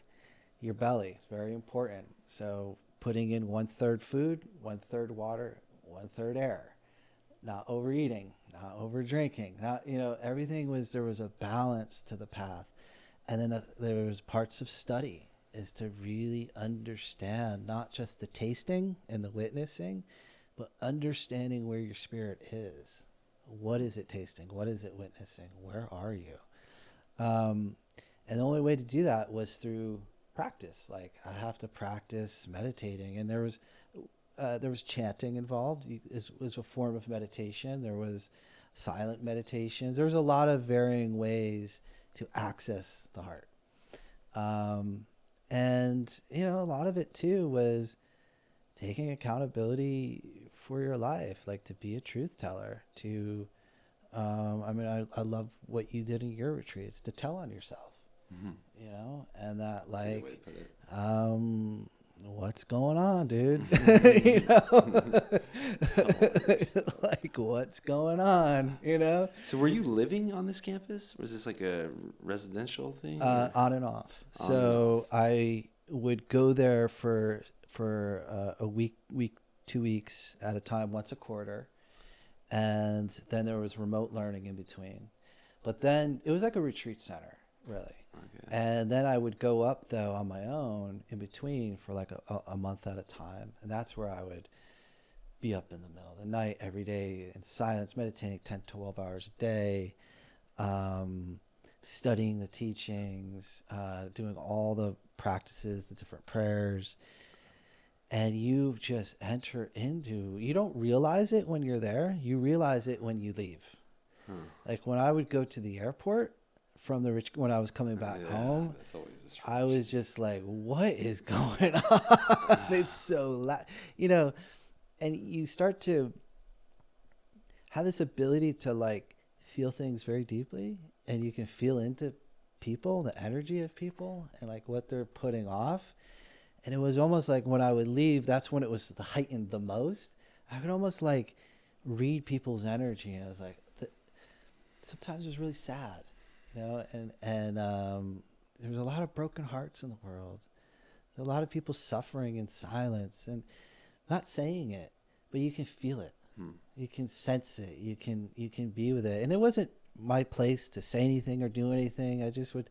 your belly. It's very important. So putting in 1/3 food, 1/3 water, 1/3 air, not overeating, not over drinking, not, everything there was a balance to the path. And then there was parts of study is to really understand not just the tasting and the witnessing, but understanding where your spirit is. What is it tasting? What is it witnessing? Where are you? And the only way to do that was through practice. Like, I have to practice meditating, and there was chanting involved. It was a form of meditation. There was silent meditations. There was a lot of varying ways to access the heart. And, a lot of it too was taking accountability for your life, like to be a truth teller, to, I love what you did in your retreats, to tell on yourself, and that, like, what's going on, dude? Like, what's going on, So were you living on this campus? Was this like a residential thing? On and off. So I would go there for a week, 2 weeks at a time, once a quarter. And then there was remote learning in between. But then it was like a retreat center, really. Okay. And then I would go up, though, on my own in between for like a month at a time. And that's where I would be up in the middle of the night every day in silence, meditating 10, 12 hours a day, studying the teachings, doing all the practices, the different prayers. And you just enter into, you don't realize it when you're there. You realize it when you leave. Like, when I would go to the airport from when I was coming back home, I was just like, what is going on? It's so loud, and you start to have this ability to, like, feel things very deeply, and you can feel into people, the energy of people, and, like, what they're putting off. And it was almost like when I would leave, that's when it was heightened the most. I could almost, like, read people's energy, and I was like, sometimes it was really sad, and there was a lot of broken hearts in the world. There's a lot of people suffering in silence and not saying it, but you can feel it. You can sense it. You can be with it. And it wasn't my place to say anything or do anything. I just would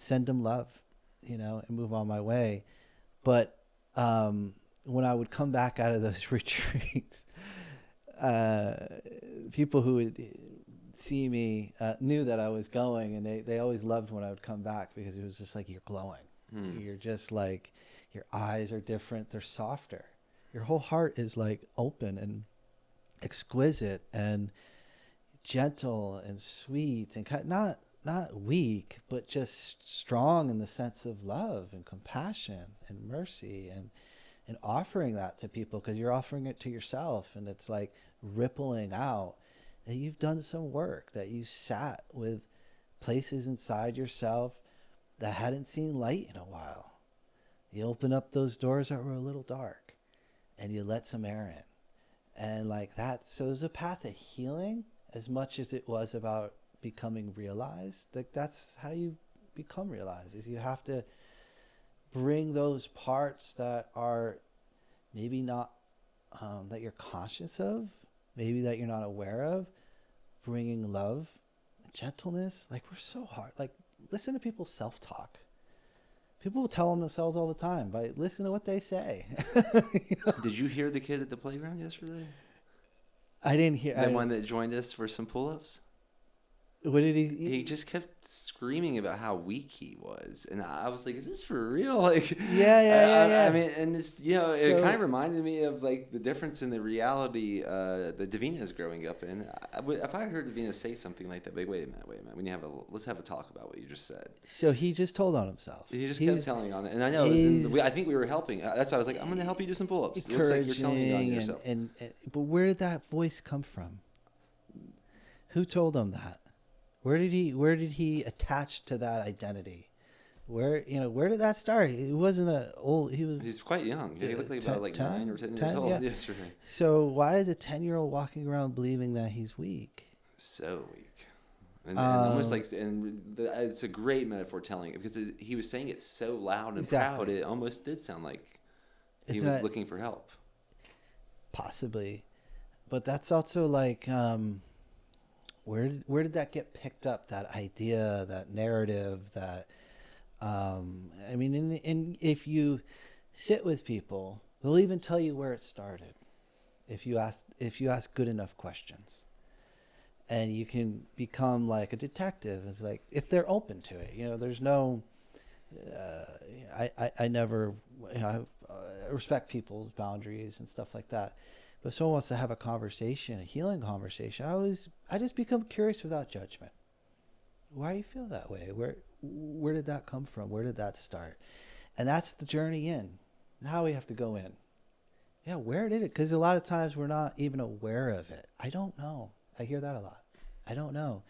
send them love, and move on my way. But when I would come back out of those retreats, people who would see me knew that I was going, and they always loved when I would come back, because it was just like, you're glowing. You're just like, your eyes are different. They're softer. Your whole heart is, like, open and exquisite and gentle and sweet, and not weak, but just strong in the sense of love and compassion and mercy, and offering that to people, because you're offering it to yourself, and it's like rippling out that you've done some work, that you sat with places inside yourself that hadn't seen light in a while. You open up those doors that were a little dark, and you let some air in, and like that. So it was a path of healing as much as it was about becoming realized. Like, that's how you become realized, is you have to bring those parts that are maybe not that you're conscious of, maybe that you're not aware of, bringing love, gentleness. Like, we're so hard. Like, listen to people's self-talk. People will tell them themselves all the time, but listen to what they say. Did you hear the kid at the playground yesterday? I didn't hear. The one that joined us for some pull-ups? What did he? He just kept screaming about how weak he was, and I was like, "Is this for real?" Like, yeah. I mean, and it's, it kind of reminded me of, like, the difference in the reality that Davina is growing up in. If I heard Davina say something like that, like, wait a minute, let's have a talk about what you just said. So he just told on himself. He just kept telling on it, and I know. I think we were helping. That's why I was like, I'm going to help you do some pull-ups. It looks like you're telling on yourself. But where did that voice come from? Who told him that? Where did he attach to that identity? where did that start? He wasn't He's quite young. He looked like about 9 or 10 years 10, old yeah. yesterday. So why is a 10-year-old walking around believing that he's weak? So weak. And almost like, it's a great metaphor telling it, because he was saying it so loud and proud, it almost did sound like he was looking for help. Possibly. But that's also like, where did that get picked up? That idea, that narrative, that, I mean, and if you sit with people, they'll even tell you where it started. If you ask good enough questions, and you can become like a detective. It's like, if they're open to it, there's no, I never, I respect people's boundaries and stuff like that. But if someone wants to have a conversation, a healing conversation, I just become curious without judgment. Why do you feel that way? Where did that come from? Where did that start? And that's the journey in. Now we have to go in. Yeah, where did it? Because a lot of times we're not even aware of it. I don't know. I hear that a lot. I don't know.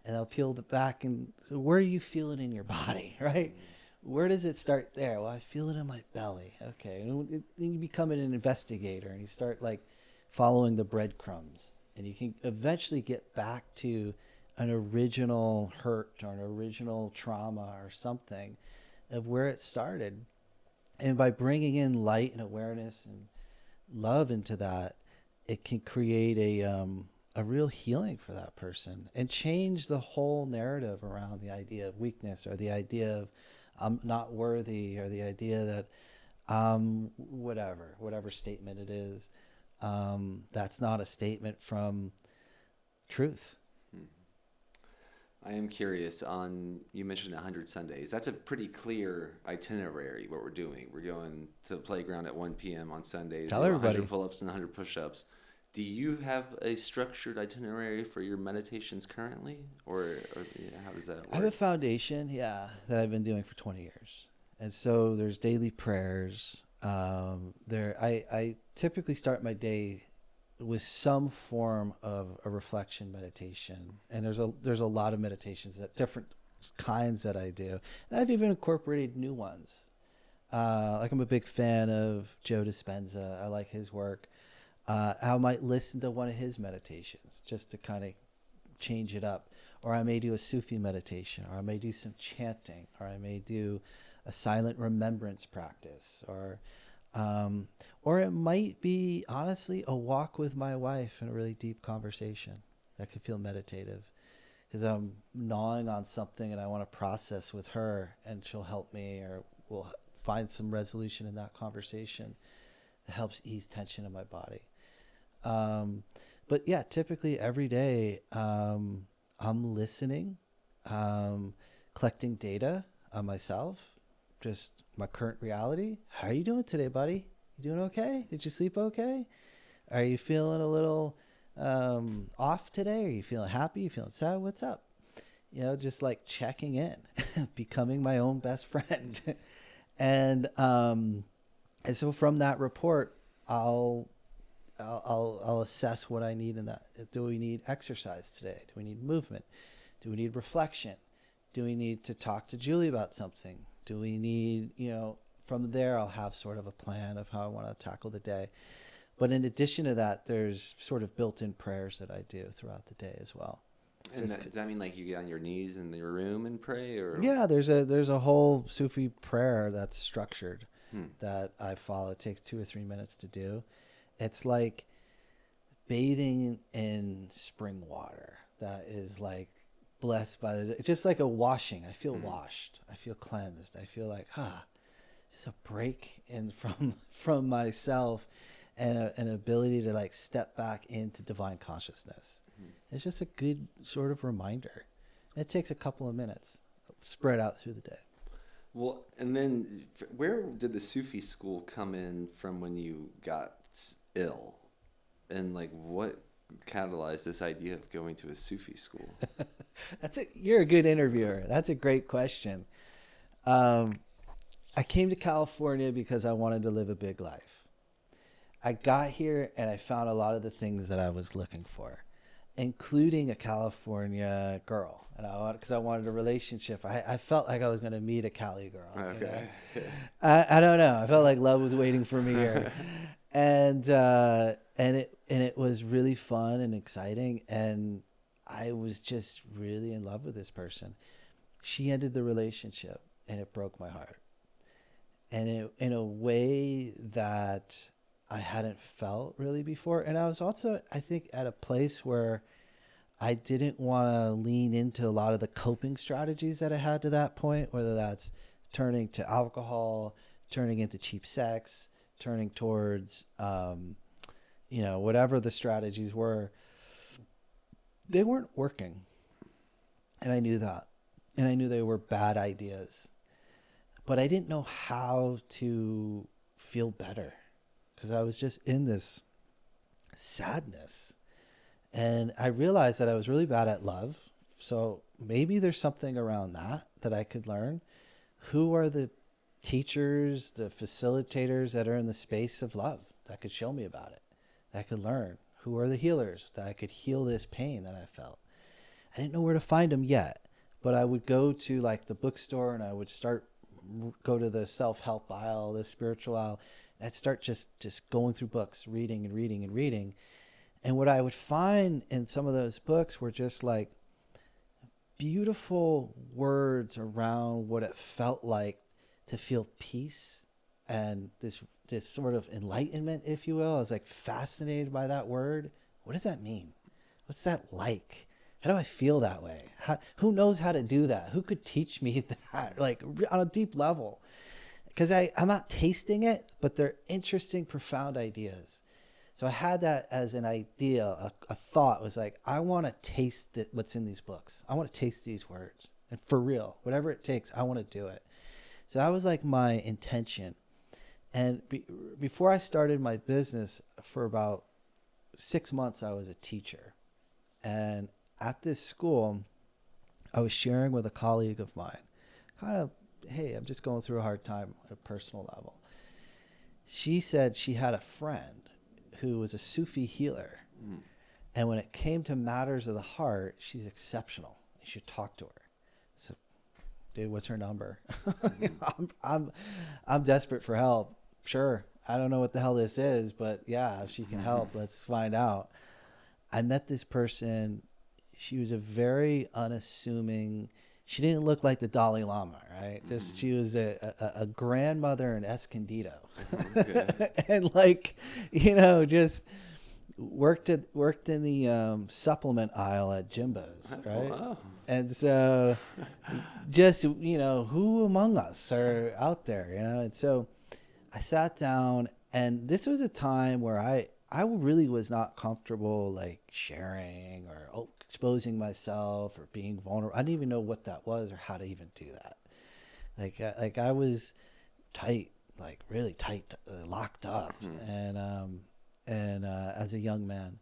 And I'll peel it back, and so where do you feel it in your body, right? Where does it start there? Well, I feel it in my belly. Okay. And you become an investigator, and you start like following the breadcrumbs, and you can eventually get back to an original hurt or an original trauma or something of where it started. And by bringing in light and awareness and love into that, it can create a real healing for that person and change the whole narrative around the idea of weakness, or the idea of I'm not worthy, or the idea that whatever statement it is, that's not a statement from truth. I am curious you mentioned 100 Sundays. That's a pretty clear itinerary, what we're doing. We're going to the playground at 1 p.m. on Sundays. Tell everybody. 100 pull-ups and 100 push-ups. Do you have a structured itinerary for your meditations currently? Or how does that work? I have a foundation, that I've been doing for 20 years. And so there's daily prayers. I typically start my day with some form of a reflection meditation. And there's a lot of meditations, that different kinds that I do. And I've even incorporated new ones. Like, I'm a big fan of Joe Dispenza. I like his work. I might listen to one of his meditations just to kind of change it up. Or I may do a Sufi meditation, or I may do some chanting, or I may do a silent remembrance practice, or it might be, honestly, a walk with my wife in a really deep conversation that could feel meditative, because I'm gnawing on something and I want to process with her, and she'll help me, or we'll find some resolution in that conversation that helps ease tension in my body. But yeah, typically every day, I'm listening, collecting data on myself, just my current reality. How are you doing today, buddy? You doing okay? Did you sleep okay? Are you feeling a little off today? Are you feeling happy? You feeling sad? What's up? Just like checking in, becoming my own best friend. And so from that report, I'll assess what I need in that. Do we need exercise today? Do we need movement? Do we need reflection? Do we need to talk to Julie about something? Do we need, from there I'll have sort of a plan of how I want to tackle the day. But in addition to that, there's sort of built-in prayers that I do throughout the day as well. And does that mean like you get on your knees in your room and pray, or? Yeah, there's a whole Sufi prayer that's structured that I follow. It takes 2 or 3 minutes to do. It's like bathing in spring water that is like blessed by it's just like a washing. I feel washed. I feel cleansed. I feel like, just a break in from myself, and an ability to like step back into divine consciousness. It's just a good sort of reminder. It takes a couple of minutes, spread out through the day. Well, and then where did the Sufi school come in from when you got ill? And like what catalyzed this idea of going to a Sufi school? You're a good interviewer. That's a great question. I came to California because I wanted to live a big life. I got here and I found a lot of the things that I was looking for. including a California girl. And because I wanted a relationship. I felt like I was going to meet a Cali girl. Okay. You know? I don't know. I felt like love was waiting for me here. And it was really fun and exciting. And I was just really in love with this person. She ended the relationship, and it broke my heart. And in a way that I hadn't felt really before. And I was also, I think, at a place where I didn't want to lean into a lot of the coping strategies that I had to that point, whether that's turning to alcohol, turning into cheap sex, turning towards, whatever the strategies were. They weren't working. And I knew that. And I knew they were bad ideas. But I didn't know how to feel better because I was just in this sadness. And I realized that I was really bad at love. So maybe there's something around that I could learn. Who are the teachers, the facilitators that are in the space of love that could show me about it, that I could learn? Who are the healers that I could heal this pain that I felt? I didn't know where to find them yet, but I would go to like the bookstore and I would go to the self-help aisle, the spiritual aisle. And I'd start just going through books, reading and reading and reading. And what I would find in some of those books were just like beautiful words around what it felt like to feel peace and this sort of enlightenment, if you will. I was like fascinated by that word. What does that mean? What's that like? How do I feel that way? Who knows how to do that? Who could teach me that, like on a deep level? Because I'm not tasting it, but they're interesting, profound ideas. So I had that as an idea, a thought. It was like, I want to taste what's in these books. I want to taste these words. And for real, whatever it takes, I want to do it. So that was like my intention. And before I started my business, for about 6 months, I was a teacher. And at this school, I was sharing with a colleague of mine, kind of, hey, I'm just going through a hard time at a personal level. She said she had a friend who was a Sufi healer. Mm. And when it came to matters of the heart, she's exceptional. You should talk to her. So, dude, what's her number? I'm desperate for help. Sure. I don't know what the hell this is, but yeah, if she can help, let's find out. I met this person. She was a very unassuming. She didn't look like the Dalai Lama, right? Just she was a grandmother in Escondido, and like, just worked in the supplement aisle at Jimbo's, right? Wow. And so, just who among us are out there, And so, I sat down, and this was a time where I really was not comfortable like sharing or exposing myself or being vulnerable. I didn't even know what that was or how to even do that. Like I was tight, like really tight, locked up, and as a young man.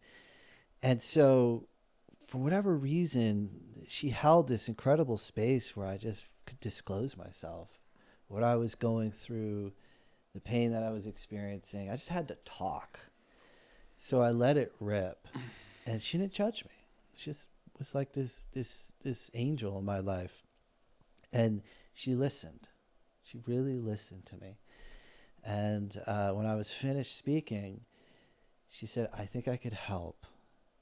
And so for whatever reason, she held this incredible space where I just could disclose myself, what I was going through, the pain that I was experiencing. I just had to talk. So I let it rip, and she didn't judge me. She just was like this angel in my life, and she listened. She really listened to me. And when I was finished speaking, she said, "I think I could help,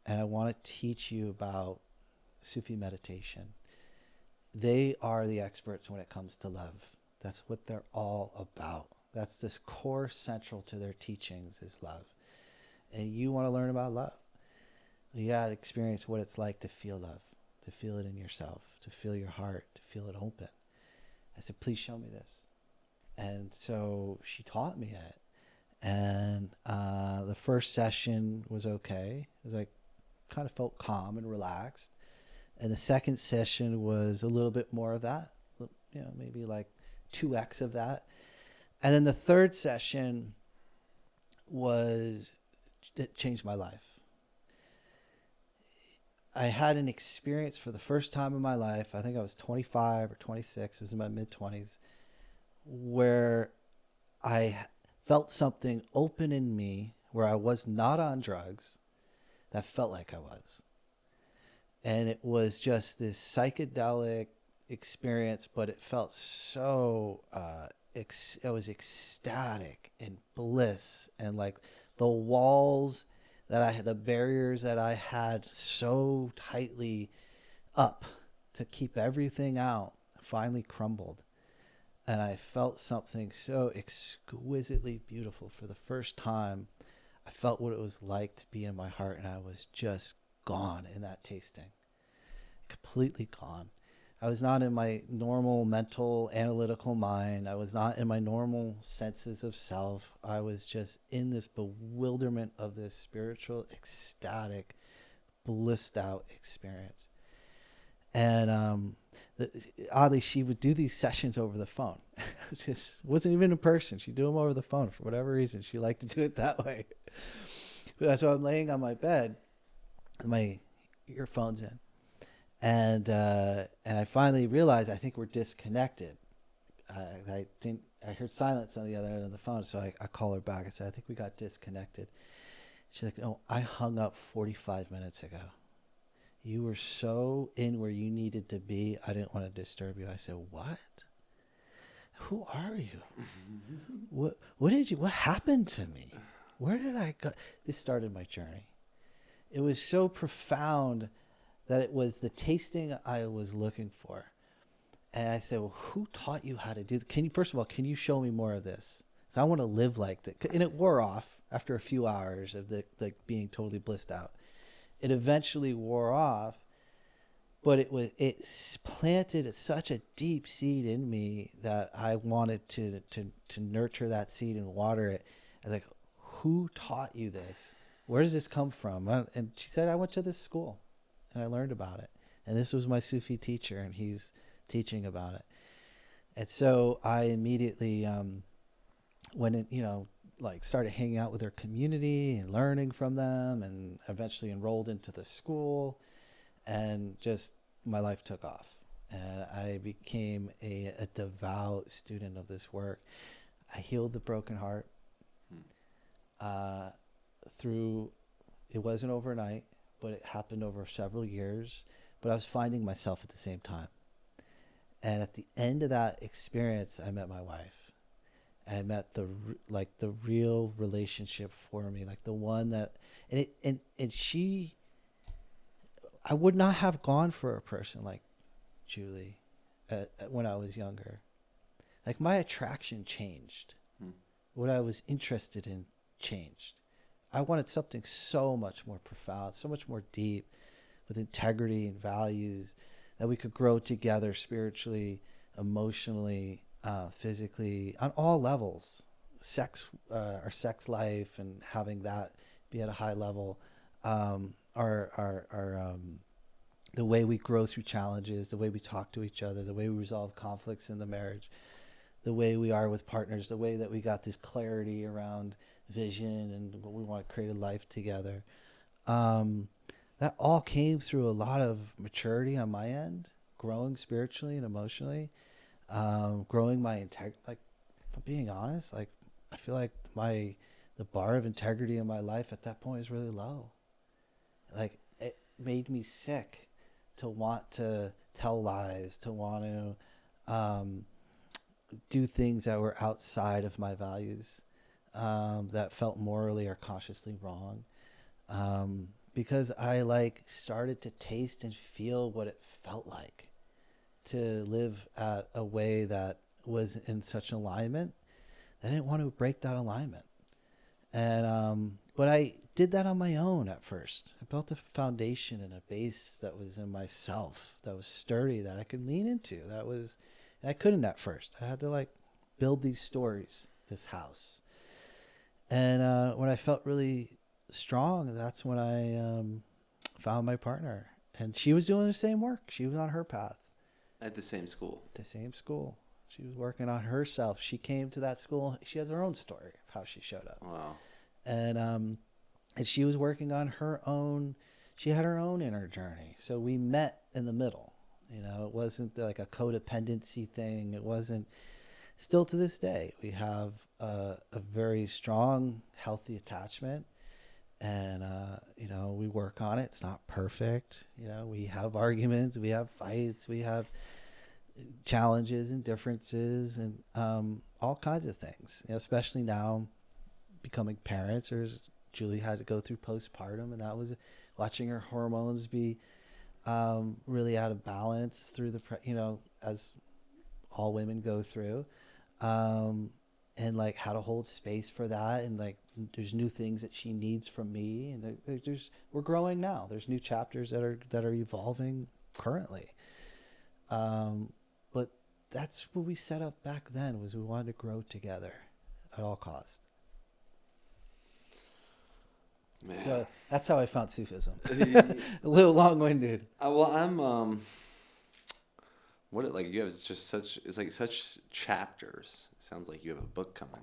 and I want to teach you about Sufi meditation. They are the experts when it comes to love. That's what they're all about. That's this core central to their teachings is love. And you want to learn about love. You got to experience what it's like to feel love, to feel it in yourself, to feel your heart, to feel it open." I said, "Please show me this." And so she taught me it. And the first session was okay. It was like, kind of felt calm and relaxed. And the second session was a little bit more of that, maybe like 2x of that. And then the third session it changed my life. I had an experience for the first time in my life. I think I was 25 or 26. It was in my mid-20s, where I felt something open in me where I was not on drugs that felt like I was. And it was just this psychedelic experience, but it felt so it was ecstatic and bliss, and like the walls that I had, the barriers that I had so tightly up to keep everything out, finally crumbled. And I felt something so exquisitely beautiful for the first time. I felt what it was like to be in my heart, and I was just gone in that tasting. Completely gone. I was not in my normal mental, analytical mind. I was not in my normal senses of self. I was just in this bewilderment of this spiritual, ecstatic, blissed out experience. And oddly, she would do these sessions over the phone. Just wasn't even in person. She'd do them over the phone for whatever reason. She liked to do it that way. But so I'm laying on my bed with my earphones in, and I finally realized I think we're disconnected. I heard silence on the other end of the phone, so I call her back. I said, I think we got disconnected. She's like, no, I hung up 45 minutes ago. You were so in where you needed to be, I didn't want to disturb you. I said, what? Who are you? What happened to me? Where did I go? This started my journey. It was so profound that it was the tasting I was looking for. And I said, well, who taught you how to do that? First of all, can you show me more of this? So I want to live like that. And it wore off after a few hours of being totally blissed out. It eventually wore off, but it planted such a deep seed in me that I wanted to nurture that seed and water it. I was like, who taught you this? Where does this come from? And she said, I went to this school and I learned about it. And this was my Sufi teacher, and he's teaching about it. And so I immediately went in, started hanging out with their community and learning from them, and eventually enrolled into the school, and just my life took off. And I became a devout student of this work. I healed the broken heart it wasn't overnight, but it happened over several years. But I was finding myself at the same time. And at the end of that experience, I met my wife. And I met the real relationship for me, like the one that, and she, I would not have gone for a person like Julie when I was younger. Like my attraction changed. What I was interested in changed. I wanted something so much more profound, so much more deep, with integrity and values, that we could grow together spiritually, emotionally, physically, on all levels. Our sex life, and having that be at a high level, the way we grow through challenges, the way we talk to each other, the way we resolve conflicts in the marriage, the way we are with partners, the way that we got this clarity around vision and what we want to create a life together. That all came through a lot of maturity on my end, growing spiritually and emotionally, growing my integrity. Like, if I'm being honest, like I feel like the bar of integrity in my life at that point is really low. Like, it made me sick to want to tell lies, to want to do things that were outside of my values, that felt morally or consciously wrong. Because I started to taste and feel what it felt like to live at a way that was in such alignment. I didn't want to break that alignment. And, but I did that on my own at first. I built a foundation and a base that was in myself, that was sturdy, that I could lean into. And I couldn't at first. I had to build these stories, this house. And when I felt really strong, that's when I found my partner. And she was doing the same work. She was on her path. At the same school? The same school. She was working on herself. She came to that school. She has her own story of how she showed up. Wow. And she was working on her own. She had her own inner journey. So we met in the middle. It wasn't like a codependency thing. It wasn't. Still to this day, we have a very strong, healthy attachment. and you know, we work on it. It's not perfect. You know, we have arguments, we have fights, we have challenges and differences, and all kinds of things. You know, especially now, becoming parents. Julie had to go through postpartum, and that was watching her hormones be really out of balance through you know, as all women go through, and like how to hold space for that, and like there's new things that she needs from me, and we're growing now. There's new chapters that are evolving currently, but that's what we set up back then, was we wanted to grow together at all costs. Man. So that's how I found Sufism. A little long-winded. Well, I'm what it like you have is just such chapters. It sounds like you have a book coming.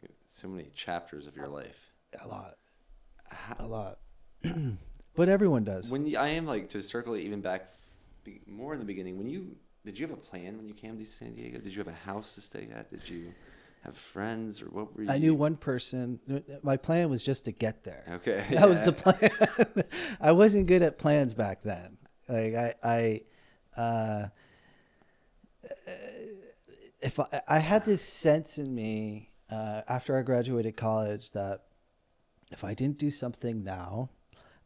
You have so many chapters of your life. A lot. But everyone does. I am like, to circle it even back more in the beginning, did you have a plan when you came to San Diego? Did you have a house to stay at? Did you have friends, or what were you? I knew one person. My plan was just to get there. Okay. That was the plan. I wasn't good at plans back then. Like I had this sense in me after I graduated college that if I didn't do something now,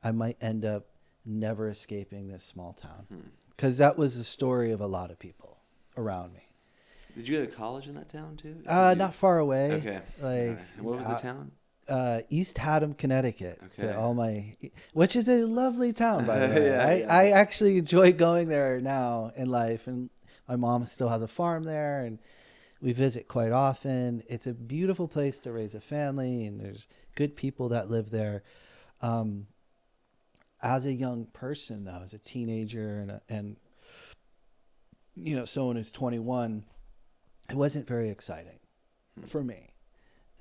I might end up never escaping this small town. Because that was the story of a lot of people around me. Did you go to college in that town too? Not far away. Okay. Like, and what was the town? East Haddam, Connecticut. Okay. Which is a lovely town, by the way. Yeah. I actually enjoy going there now in life, and my mom still has a farm there, and we visit quite often. It's a beautiful place to raise a family, and there's good people that live there. As a young person, though, as a teenager and you know, someone who's 21, it wasn't very exciting for me.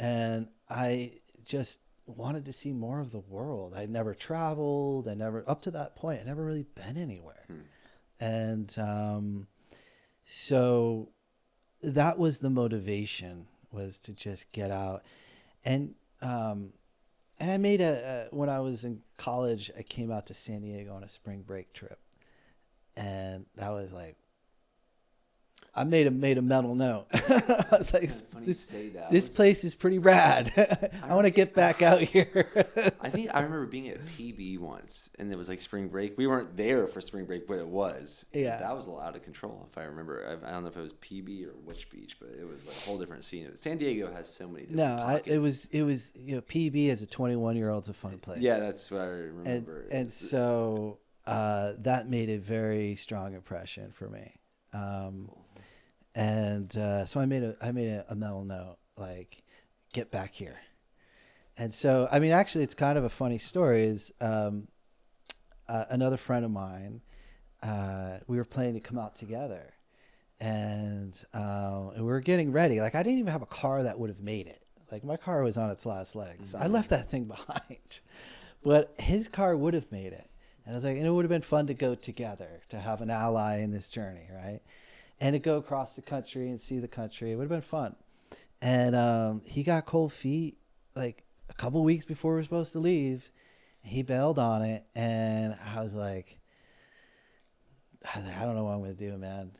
And I just wanted to see more of the world. I'd never traveled. Up to that point, I'd never really been anywhere. And so that was the motivation, was to just get out. And I made when I was in college, I came out to San Diego on a spring break trip. And that was like, I made a mental note. I was like, this place is pretty rad. I want to get back out here. I think I remember being at PB once, and it was like spring break. We weren't there for spring break, but it was. Yeah. That was a lot out of control, if I remember. I don't know if it was PB or which beach, but it was like a whole different scene. San Diego has so many different pockets. It was you know, PB as a 21-year-old's a fun place. Yeah, that's what I remember. And so that made a very strong impression for me. And so I made a mental note, like, get back here. And so, I mean, actually, it's kind of a funny story. Is another friend of mine, we were planning to come out together, and we were getting ready. Like, I didn't even have a car that would have made it. Like, my car was on its last legs. So I left that thing behind. But his car would have made it. And I was like, and it would have been fun to go together, to have an ally in this journey, right? And to go across the country and see the country. It would have been fun. And he got cold feet like a couple weeks before we were supposed to leave. He bailed on it. And I was like, I don't know what I'm going to do, man.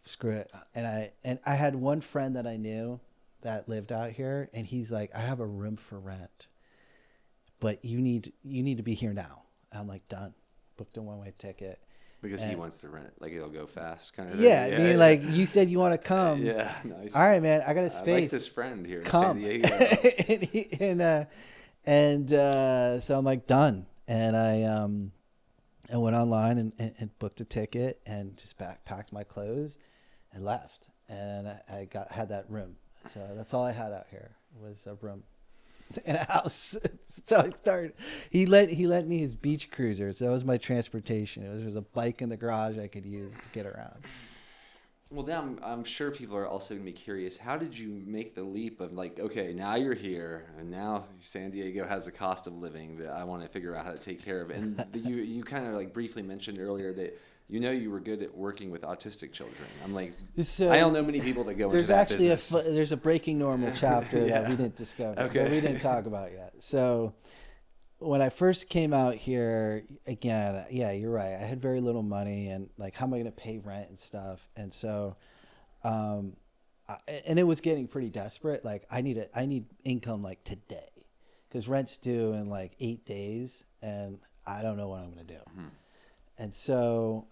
Screw it. And I had one friend that I knew that lived out here. And he's like, I have a room for rent, but you need to be here now. And I'm like, done. Booked a one-way ticket. Because he wants to rent, like it'll go fast, kind of. Yeah, I mean, like you said, you want to come. Yeah, nice. All right, man, I got a space. I like this friend here come. in San Diego. and so I'm like, done. And I went online and booked a ticket and just packed my clothes and left. And I had that room. So that's all I had out here was a room in a house. So I started. He lent me his beach cruiser. So that was my transportation. There was a bike in the garage I could use to get around. Well, then I'm sure people are also going to be curious. How did you make the leap of like, okay, now you're here, and now San Diego has a cost of living that I want to figure out how to take care of. And you kind of like briefly mentioned earlier that you were good at working with autistic children. I'm like, I don't know many people that go into that business. There's a Breaking Normal chapter yeah. that we didn't discover, okay. that we didn't talk about yet. So when I first came out here, again, yeah, you're right. I had very little money, and like, how am I going to pay rent and stuff? And so, and it was getting pretty desperate. Like, I need income like today, because rent's due in like 8 days, and I don't know what I'm going to do. And so,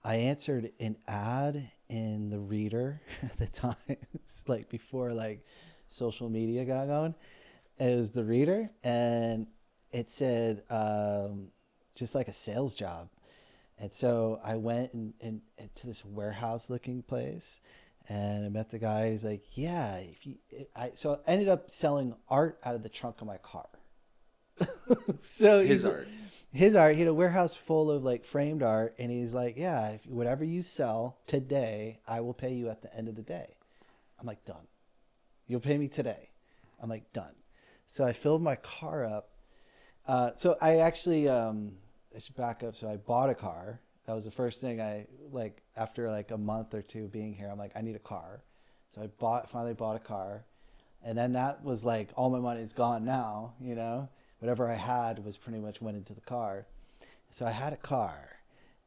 I answered an ad in the Reader at the time. It's like before like social media got going. It was the Reader, and it said just like a sales job. And so I went into this warehouse looking place, and I met the guy. He's like, yeah, so I ended up selling art out of the trunk of my car. So his art, he had a warehouse full of like framed art, and he's like, yeah, if whatever you sell today, I will pay you at the end of the day. I'm like, done. You'll pay me today. I'm like, done. So I filled my car up. So I actually, I should back up. So I bought a car. That was the first thing after like a month or two being here, I'm like, I need a car. So I finally bought a car. And then that was like, all my money is gone now, you know, whatever I had was pretty much went into the car. So I had a car,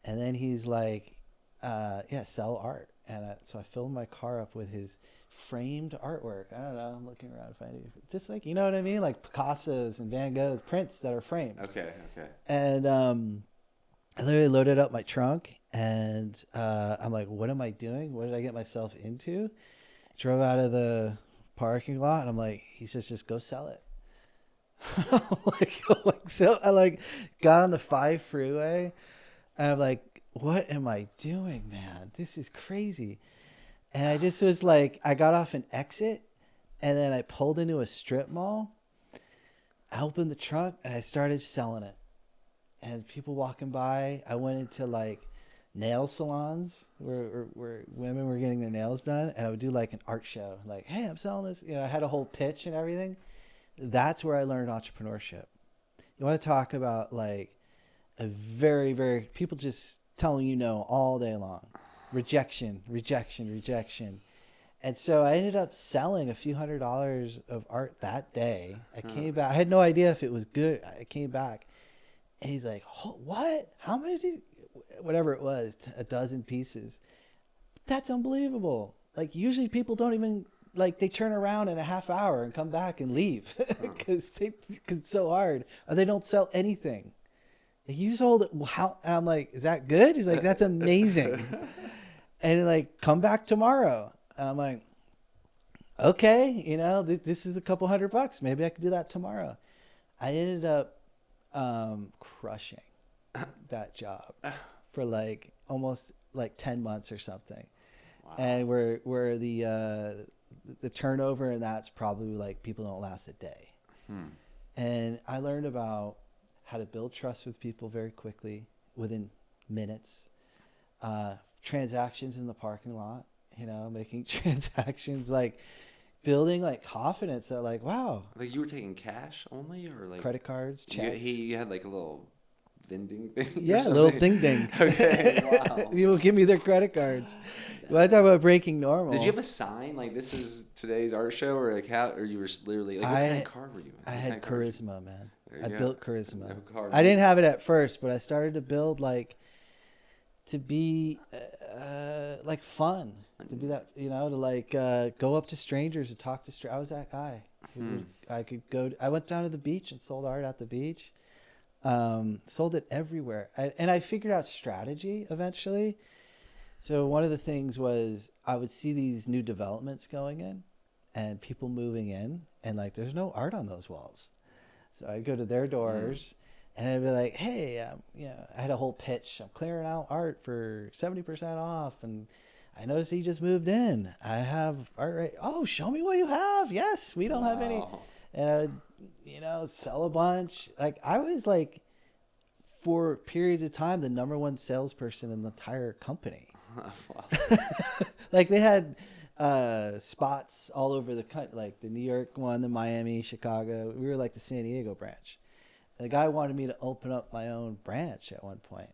and then he's like, yeah, sell art. And so I filled my car up with his framed artwork. I don't know. I'm looking around if I do. Just like, you know what I mean? Like Picasso's and Van Gogh's prints that are framed. Okay. And I literally loaded up my trunk, and I'm like, what am I doing? What did I get myself into? Drove out of the parking lot, and I'm like, he says, just go sell it. So I like got on the 5 freeway, and I'm like, what am I doing, man? This is crazy. And I just was like, I got off an exit, and then I pulled into a strip mall. I opened the trunk, and I started selling it. And people walking by, I went into like nail salons where women were getting their nails done, and I would do like an art show. Like, hey, I'm selling this. You know, I had a whole pitch and everything. That's where I learned entrepreneurship. You want to talk about like a very, very, people just telling you no all day long. Rejection. And so I ended up selling a few $100s of art that day. I came back. I had no idea if it was good. I came back, and he's like, oh, what? How many? Whatever it was, a dozen pieces. That's unbelievable. Like, usually people don't even, like, they turn around in a half hour and come back and leave because it's so hard. Or they don't sell anything. You sold it. How? And I'm like, is that good? He's like, that's amazing. And like, come back tomorrow. And I'm like, okay, you know, this is a couple $100. Maybe I could do that tomorrow. I ended up crushing that job for like almost like 10 months or something. Wow. And where the turnover in that's probably like people don't last a day. And I learned about how to build trust with people very quickly within minutes. Transactions in the parking lot, you know, making transactions, like building like confidence that like, wow. Like, you were taking cash only, or like credit cards, checks? You had like a little vending thing? Yeah, a little ding. Okay, wow. People give me their credit cards. When I talk about breaking normal. Did you have a sign like, this is today's art show, or like how, or you were literally like, what kind of car were you in? I had charisma, man. I built charisma. No, I didn't have it at first, but I started to build like to be like fun, to be that, you know, to like go up to strangers and talk to strangers. I was that guy. I went down to the beach and sold art at the beach. Sold it everywhere. And I figured out strategy eventually. So one of the things was I would see these new developments going in and people moving in, and like, there's no art on those walls. So I'd go to their doors and I'd be like, hey, you know, I had a whole pitch. I'm clearing out art for 70% off. And I noticed he just moved in. I have art right. Oh, show me what you have. Yes, we don't have any. And I would, you know, sell a bunch. Like, I was like, for periods of time, the #1 salesperson in the entire company. Like, they had spots all over the country, like the New York one, the Miami, Chicago. We were like the San Diego branch. And the guy wanted me to open up my own branch at one point.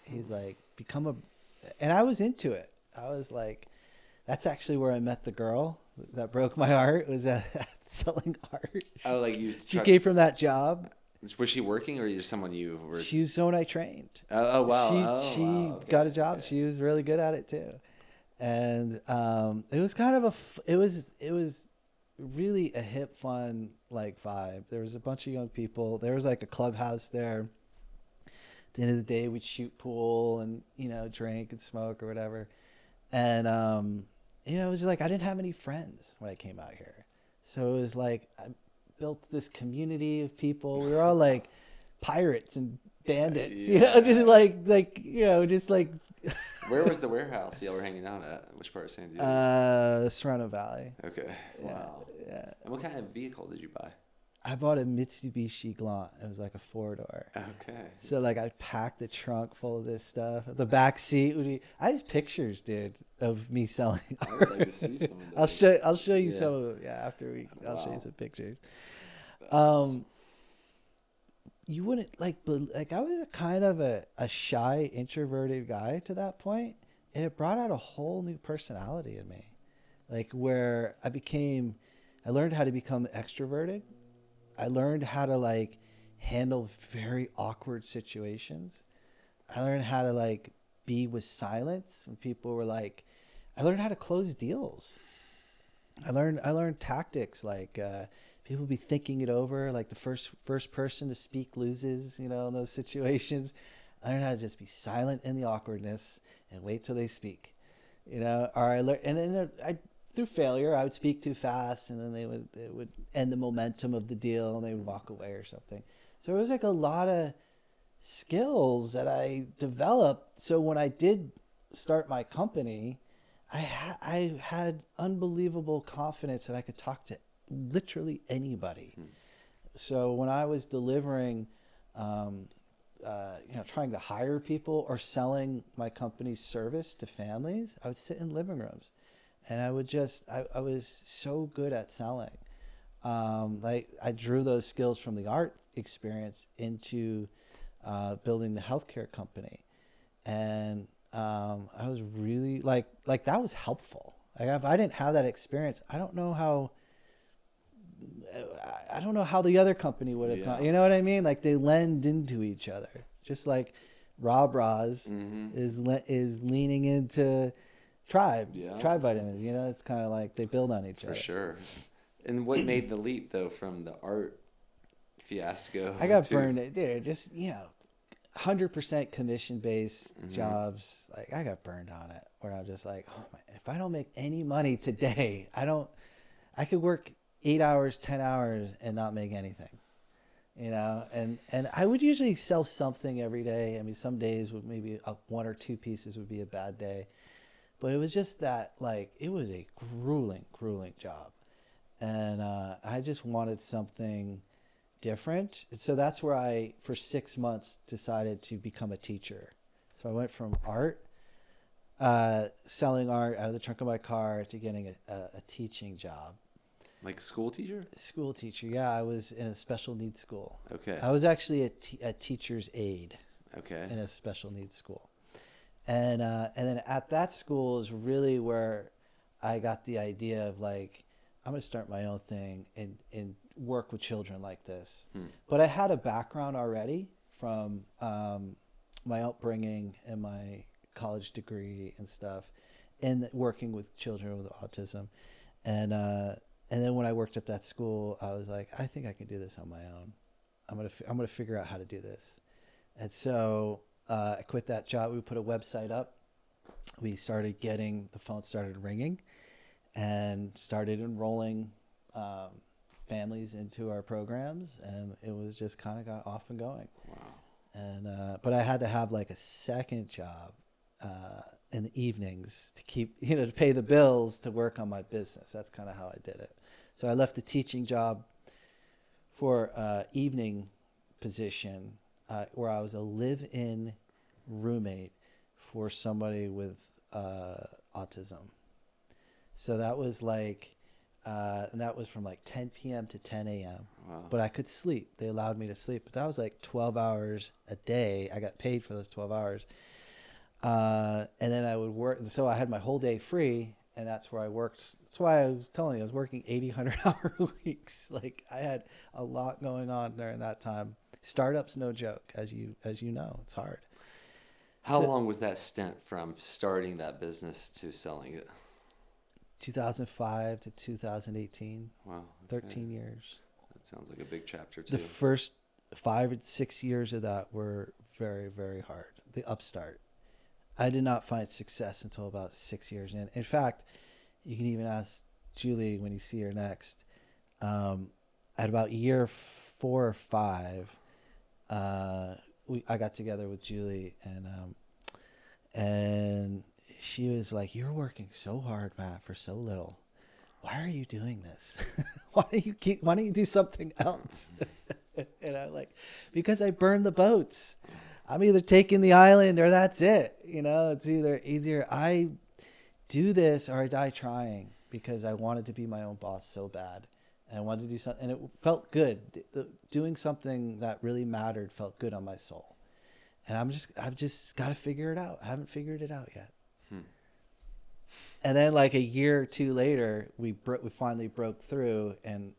He's like, and I was into it. I was like, that's actually where I met the girl that broke my heart, was at selling art. Oh, like she came from that job. Was she working, or just someone you were? She was someone I trained. Oh wow! She Okay. got a job. Okay. She was really good at it too, and it was kind of it was really a hip, fun like vibe. There was a bunch of young people. There was like a clubhouse there. At the end of the day, we'd shoot pool and drink and smoke or whatever, and it was like I didn't have any friends when I came out here, so it was like I built this community of people. We were all like pirates and bandits, just like just like. Where was the warehouse y'all were hanging out at? Which part of San Diego? Serrano Valley. Okay. Wow. Yeah. And what kind of vehicle did you buy? I bought a Mitsubishi Galant. It was like a 4-door. Okay. So like I packed the trunk full of this stuff. The back seat would be. I have pictures, dude, of me selling. I would like to see some of those. I'll show you some of them. Yeah, I'll show you some pictures. You wouldn't like I was kind of a shy, introverted guy to that point, and it brought out a whole new personality in me, like where I learned how to become extroverted. I learned how to like handle very awkward situations. I learned how to like be with silence when people were like. I learned how to close deals. I learned tactics like people be thinking it over. Like the first person to speak loses. In those situations. I learned how to just be silent in the awkwardness and wait till they speak. Or I learned, and then through failure, I would speak too fast, and then it would end the momentum of the deal, and they would walk away or something. So it was like a lot of skills that I developed. So when I did start my company, I had unbelievable confidence that I could talk to literally anybody. So when I was delivering, trying to hire people or selling my company's service to families, I would sit in living rooms. And I was so good at selling. I drew those skills from the art experience into building the healthcare company. And I was really like that was helpful. Like if I didn't have that experience, I don't know how the other company would have gone. You know what I mean? Like they lend into each other. Just like Rob Roz is leaning into tribe vitamins. It's kind of like they build on each other. For sure. And what made the leap though from the art fiasco? I got burned, dude. Just 100% commission based jobs. Like I got burned on it. Where I'm just like, oh my, if I don't make any money today, I could work 8 hours, 10 hours, and not make anything. And I would usually sell something every day. I mean, some days would maybe one or two pieces would be a bad day. But it was just that, like, it was a grueling job. And I just wanted something different. So that's where I, for 6 months, decided to become a teacher. So I went from art, selling art out of the trunk of my car, to getting a teaching job. Like a school teacher? School teacher, yeah. I was in a special needs school. Okay. I was actually a teacher's aide. Okay. In a special needs school. And then at that school is really where I got the idea of like, I'm going to start my own thing and work with children like this. But I had a background already from my upbringing and my college degree and stuff, and working with children with autism. And then when I worked at that school, I was like, I think I can do this on my own. I'm gonna figure out how to do this. And so I quit that job. We put a website up. We started getting, the phone started ringing, and started enrolling families into our programs, and it was just kind of got off and going. Wow. And but I had to have like a second job in the evenings to keep, to pay the bills, to work on my business. That's kind of how I did it. So I left the teaching job for evening position where I was a live-in roommate for somebody with autism. So that was like, and that was from like 10 p.m. to 10 a.m. Wow. But I could sleep. They allowed me to sleep. But that was like 12 hours a day. I got paid for those 12 hours. And then I would work. So I had my whole day free, and that's where I worked. That's why I was telling you, I was working 80, 100-hour weeks. Like I had a lot going on during that time. Startup's no joke, as you know, it's hard. How long was that stint from starting that business to selling it? 2005 to 2018. Wow. Okay. 13 years. That sounds like a big chapter too. The first 5 or 6 years of that were very, very hard. The upstart. I did not find success until about 6 years in. In fact, you can even ask Julie when you see her next. At about year 4 or 5, I got together with Julie, and she was like, "You're working so hard, Matt, for so little. Why are you doing this? Why don't you do something else?" And I'm like, "Because I burned the boats. I'm either taking the island or that's it. It's either I do this or I die trying, because I wanted to be my own boss so bad. And I wanted to do something, and it felt good. Doing something that really mattered felt good on my soul. And I've just got to figure it out. I haven't figured it out yet." And then like a year or two later, we finally broke through, and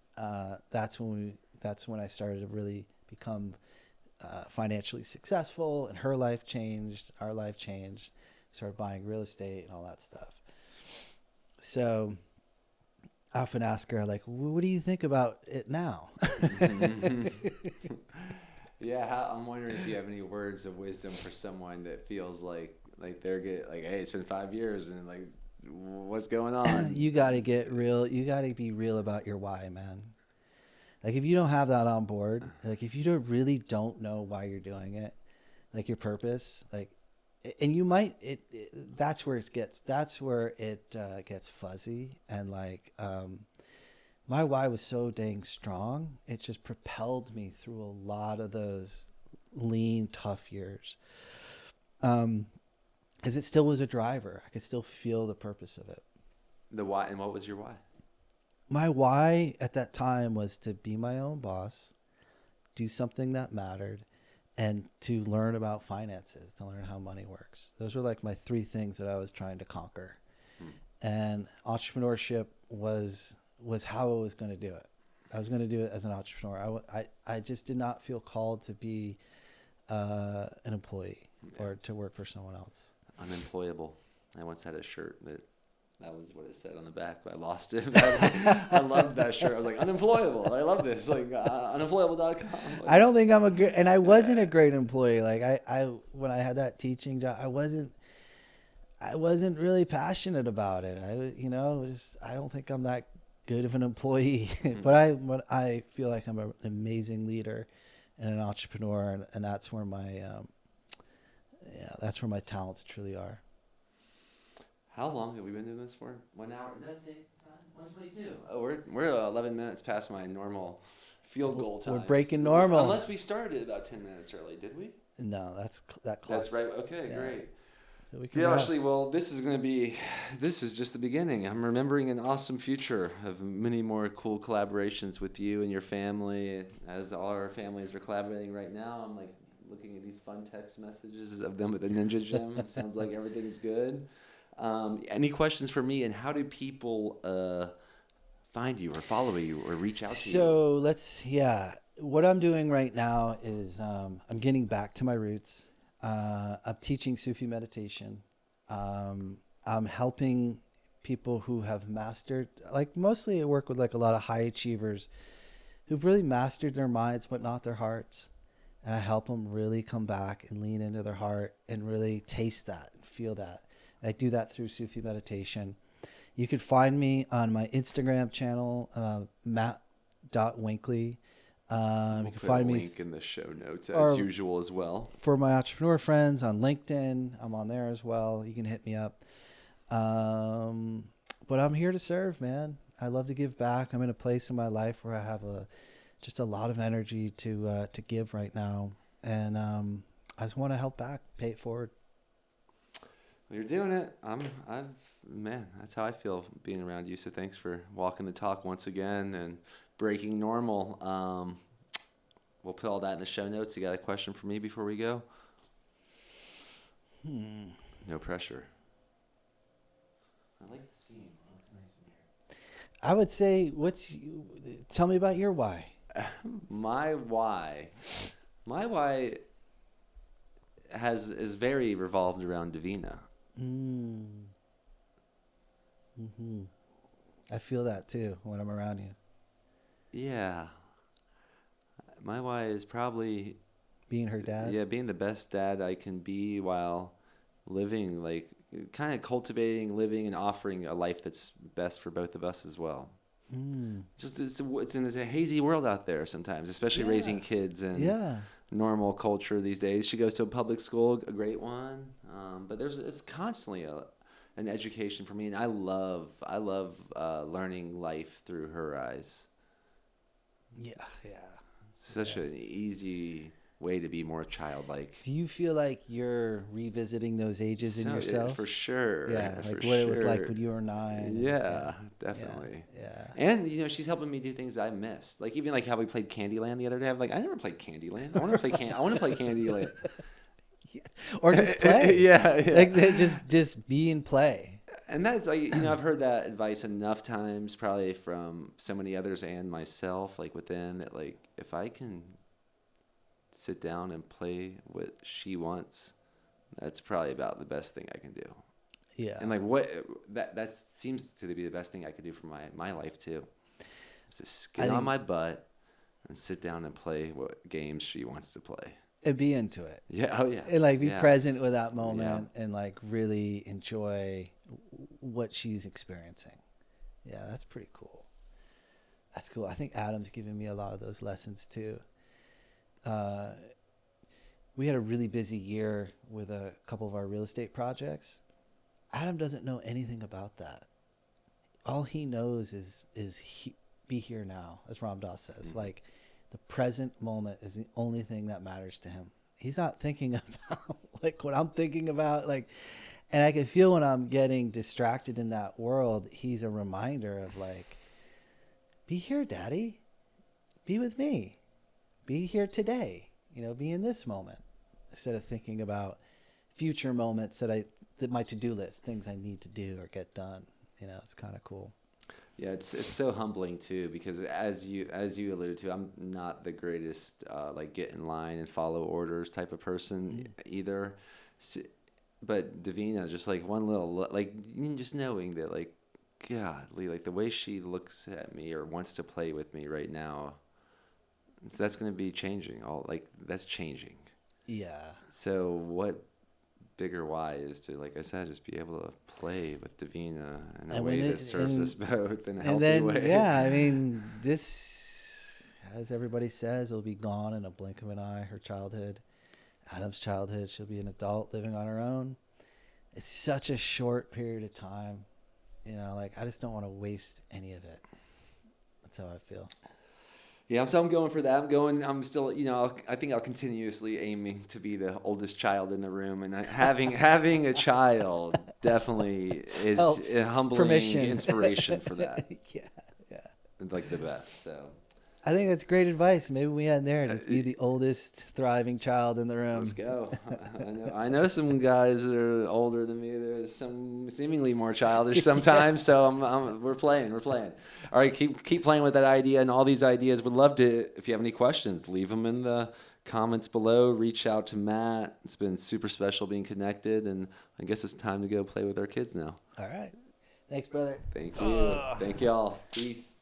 that's when I started to really become financially successful, and her life changed, our life changed. Started buying real estate and all that stuff. So I often ask her, like, "What do you think about it now?" Yeah, I'm wondering if you have any words of wisdom for someone that feels like they're hey, it's been 5 years and like, what's going on? You got to get real. You got to be real about your why, man. Like, if you don't have that on board, like if you really don't know why you're doing it, like your purpose, like, and you might, that's where it gets fuzzy. And like, my why was so dang strong. It just propelled me through a lot of those lean, tough years. Because it still was a driver. I could still feel the purpose of it. The why, and what was your why? My why at that time was to be my own boss, do something that mattered, and to learn about finances, to learn how money works. Those were like my 3 things that I was trying to conquer. And entrepreneurship was how I was going to do it. I was going to do it as an entrepreneur. I just did not feel called to be an employee or to work for someone else. Unemployable. I once had a shirt that was what it said on the back, but I lost it. I loved that shirt. I was like, unemployable. I love this. Like, unemployable.com. Like, I don't think I'm and I wasn't a great employee. Like I when I had that teaching job, I wasn't really passionate about it. I don't think I'm that good of an employee, but I feel like I'm an amazing leader and an entrepreneur, and that's where my talents truly are. How long have we been doing this for? 1 hour? Does that say 1:22? Oh, we're 11 minutes past my normal field goal time. We're breaking normal. Unless we started about 10 minutes early, did we? No, that's clock. That's right. Okay, yeah. Great. So we can actually, well, this is just the beginning. I'm remembering an awesome future of many more cool collaborations with you and your family. As all our families are collaborating right now, I'm like looking at these fun text messages of them at the Ninja Gym. It sounds like everything's good. Any questions for me, and how do people find you or follow you or reach out to you? So what I'm doing right now is I'm getting back to my roots. I'm teaching Sufi meditation. I'm helping people who have mastered, like mostly I work with like a lot of high achievers who've really mastered their minds but not their hearts. And I help them really come back and lean into their heart and really taste that and feel that. I do that through Sufi meditation. You can find me on my Instagram channel, Matt.Winkley. We'll you can find me link in the show notes as usual as well. For my entrepreneur friends on LinkedIn, I'm on there as well. You can hit me up. But I'm here to serve, man. I love to give back. I'm in a place in my life where I have just a lot of energy to give right now, and I just want to help back, pay it forward. Well, you're doing it. Man, that's how I feel being around you. So thanks for walking the talk once again and breaking normal. We'll put all that in the show notes. You got a question for me before we go? No pressure. I like the scene. It looks nice in here. I would say, tell me about your why. My why. My why is very revolved around Davina. I feel that too when I'm around you. Yeah. My why is probably Being her dad. yeah, being the best dad I can be while living, like kind of cultivating, living, and offering a life that's best for both of us as well. Just it's a hazy world out there sometimes, especially raising kids and normal culture these days. She goes to a public school, a great one, but it's constantly an education for me, and I love learning life through her eyes. Yeah. Such an easy way to be more childlike. Do you feel like you're revisiting those ages in yourself? For sure. Yeah, for like what sure. it was like when you were 9. Yeah, definitely. Yeah. And she's helping me do things I missed. Like even like how we played Candyland the other day. I'm like, I never played Candyland. I want to play Candyland. Yeah. Or just play. yeah. Like just be and play. And that's like I've heard that advice enough times, probably from so many others and myself, like within that. Like if I can sit down and play what she wants, that's probably about the best thing I can do. Yeah. And like what that seems to be the best thing I could do for my life too. Is just get on my butt and sit down and play what games she wants to play. And be into it. Yeah. Oh yeah. And like be present with that moment and like really enjoy what she's experiencing. Yeah, that's pretty cool. That's cool. I think Adam's given me a lot of those lessons too. We had a really busy year with a couple of our real estate projects. Adam doesn't know anything about that. All he knows is be here now, as Ram Dass says. Mm-hmm. Like the present moment is the only thing that matters to him. He's not thinking about like what I'm thinking about. Like, and I can feel when I'm getting distracted in that world, he's a reminder of like, be here, Daddy. Be with me. Be here today. Be in this moment instead of thinking about future moments that my to-do list, things I need to do or get done. It's kind of cool. Yeah, it's so humbling too, because as you alluded to, I'm not the greatest like get in line and follow orders type of person either. But Davina, just like one little like just knowing that like godly, like the way she looks at me or wants to play with me right now, that's going to be changing. That's changing. Yeah. So what bigger why is to, like I said, just be able to play with Davina in a way that serves us both in a healthy way. Yeah, I mean, this, as everybody says, it'll be gone in a blink of an eye. Her childhood, Adam's childhood, she'll be an adult living on her own. It's such a short period of time. Like I just don't want to waste any of it. That's how I feel. Yeah, so I'm going for that. I'm still, I think I'll continuously aiming to be the oldest child in the room, and having a child definitely is a humbling inspiration for that. Yeah. Like the best. So I think that's great advice. Maybe we end there. Just be the oldest thriving child in the room. Let's go. I know some guys that are older than me. There's some seemingly more childish sometimes. So we're playing. All right, keep playing with that idea and all these ideas. Would love to, if you have any questions, leave them in the comments below. Reach out to Matt. It's been super special being connected, and I guess it's time to go play with our kids now. All right. Thanks, brother. Thank you. Thank y'all. Peace.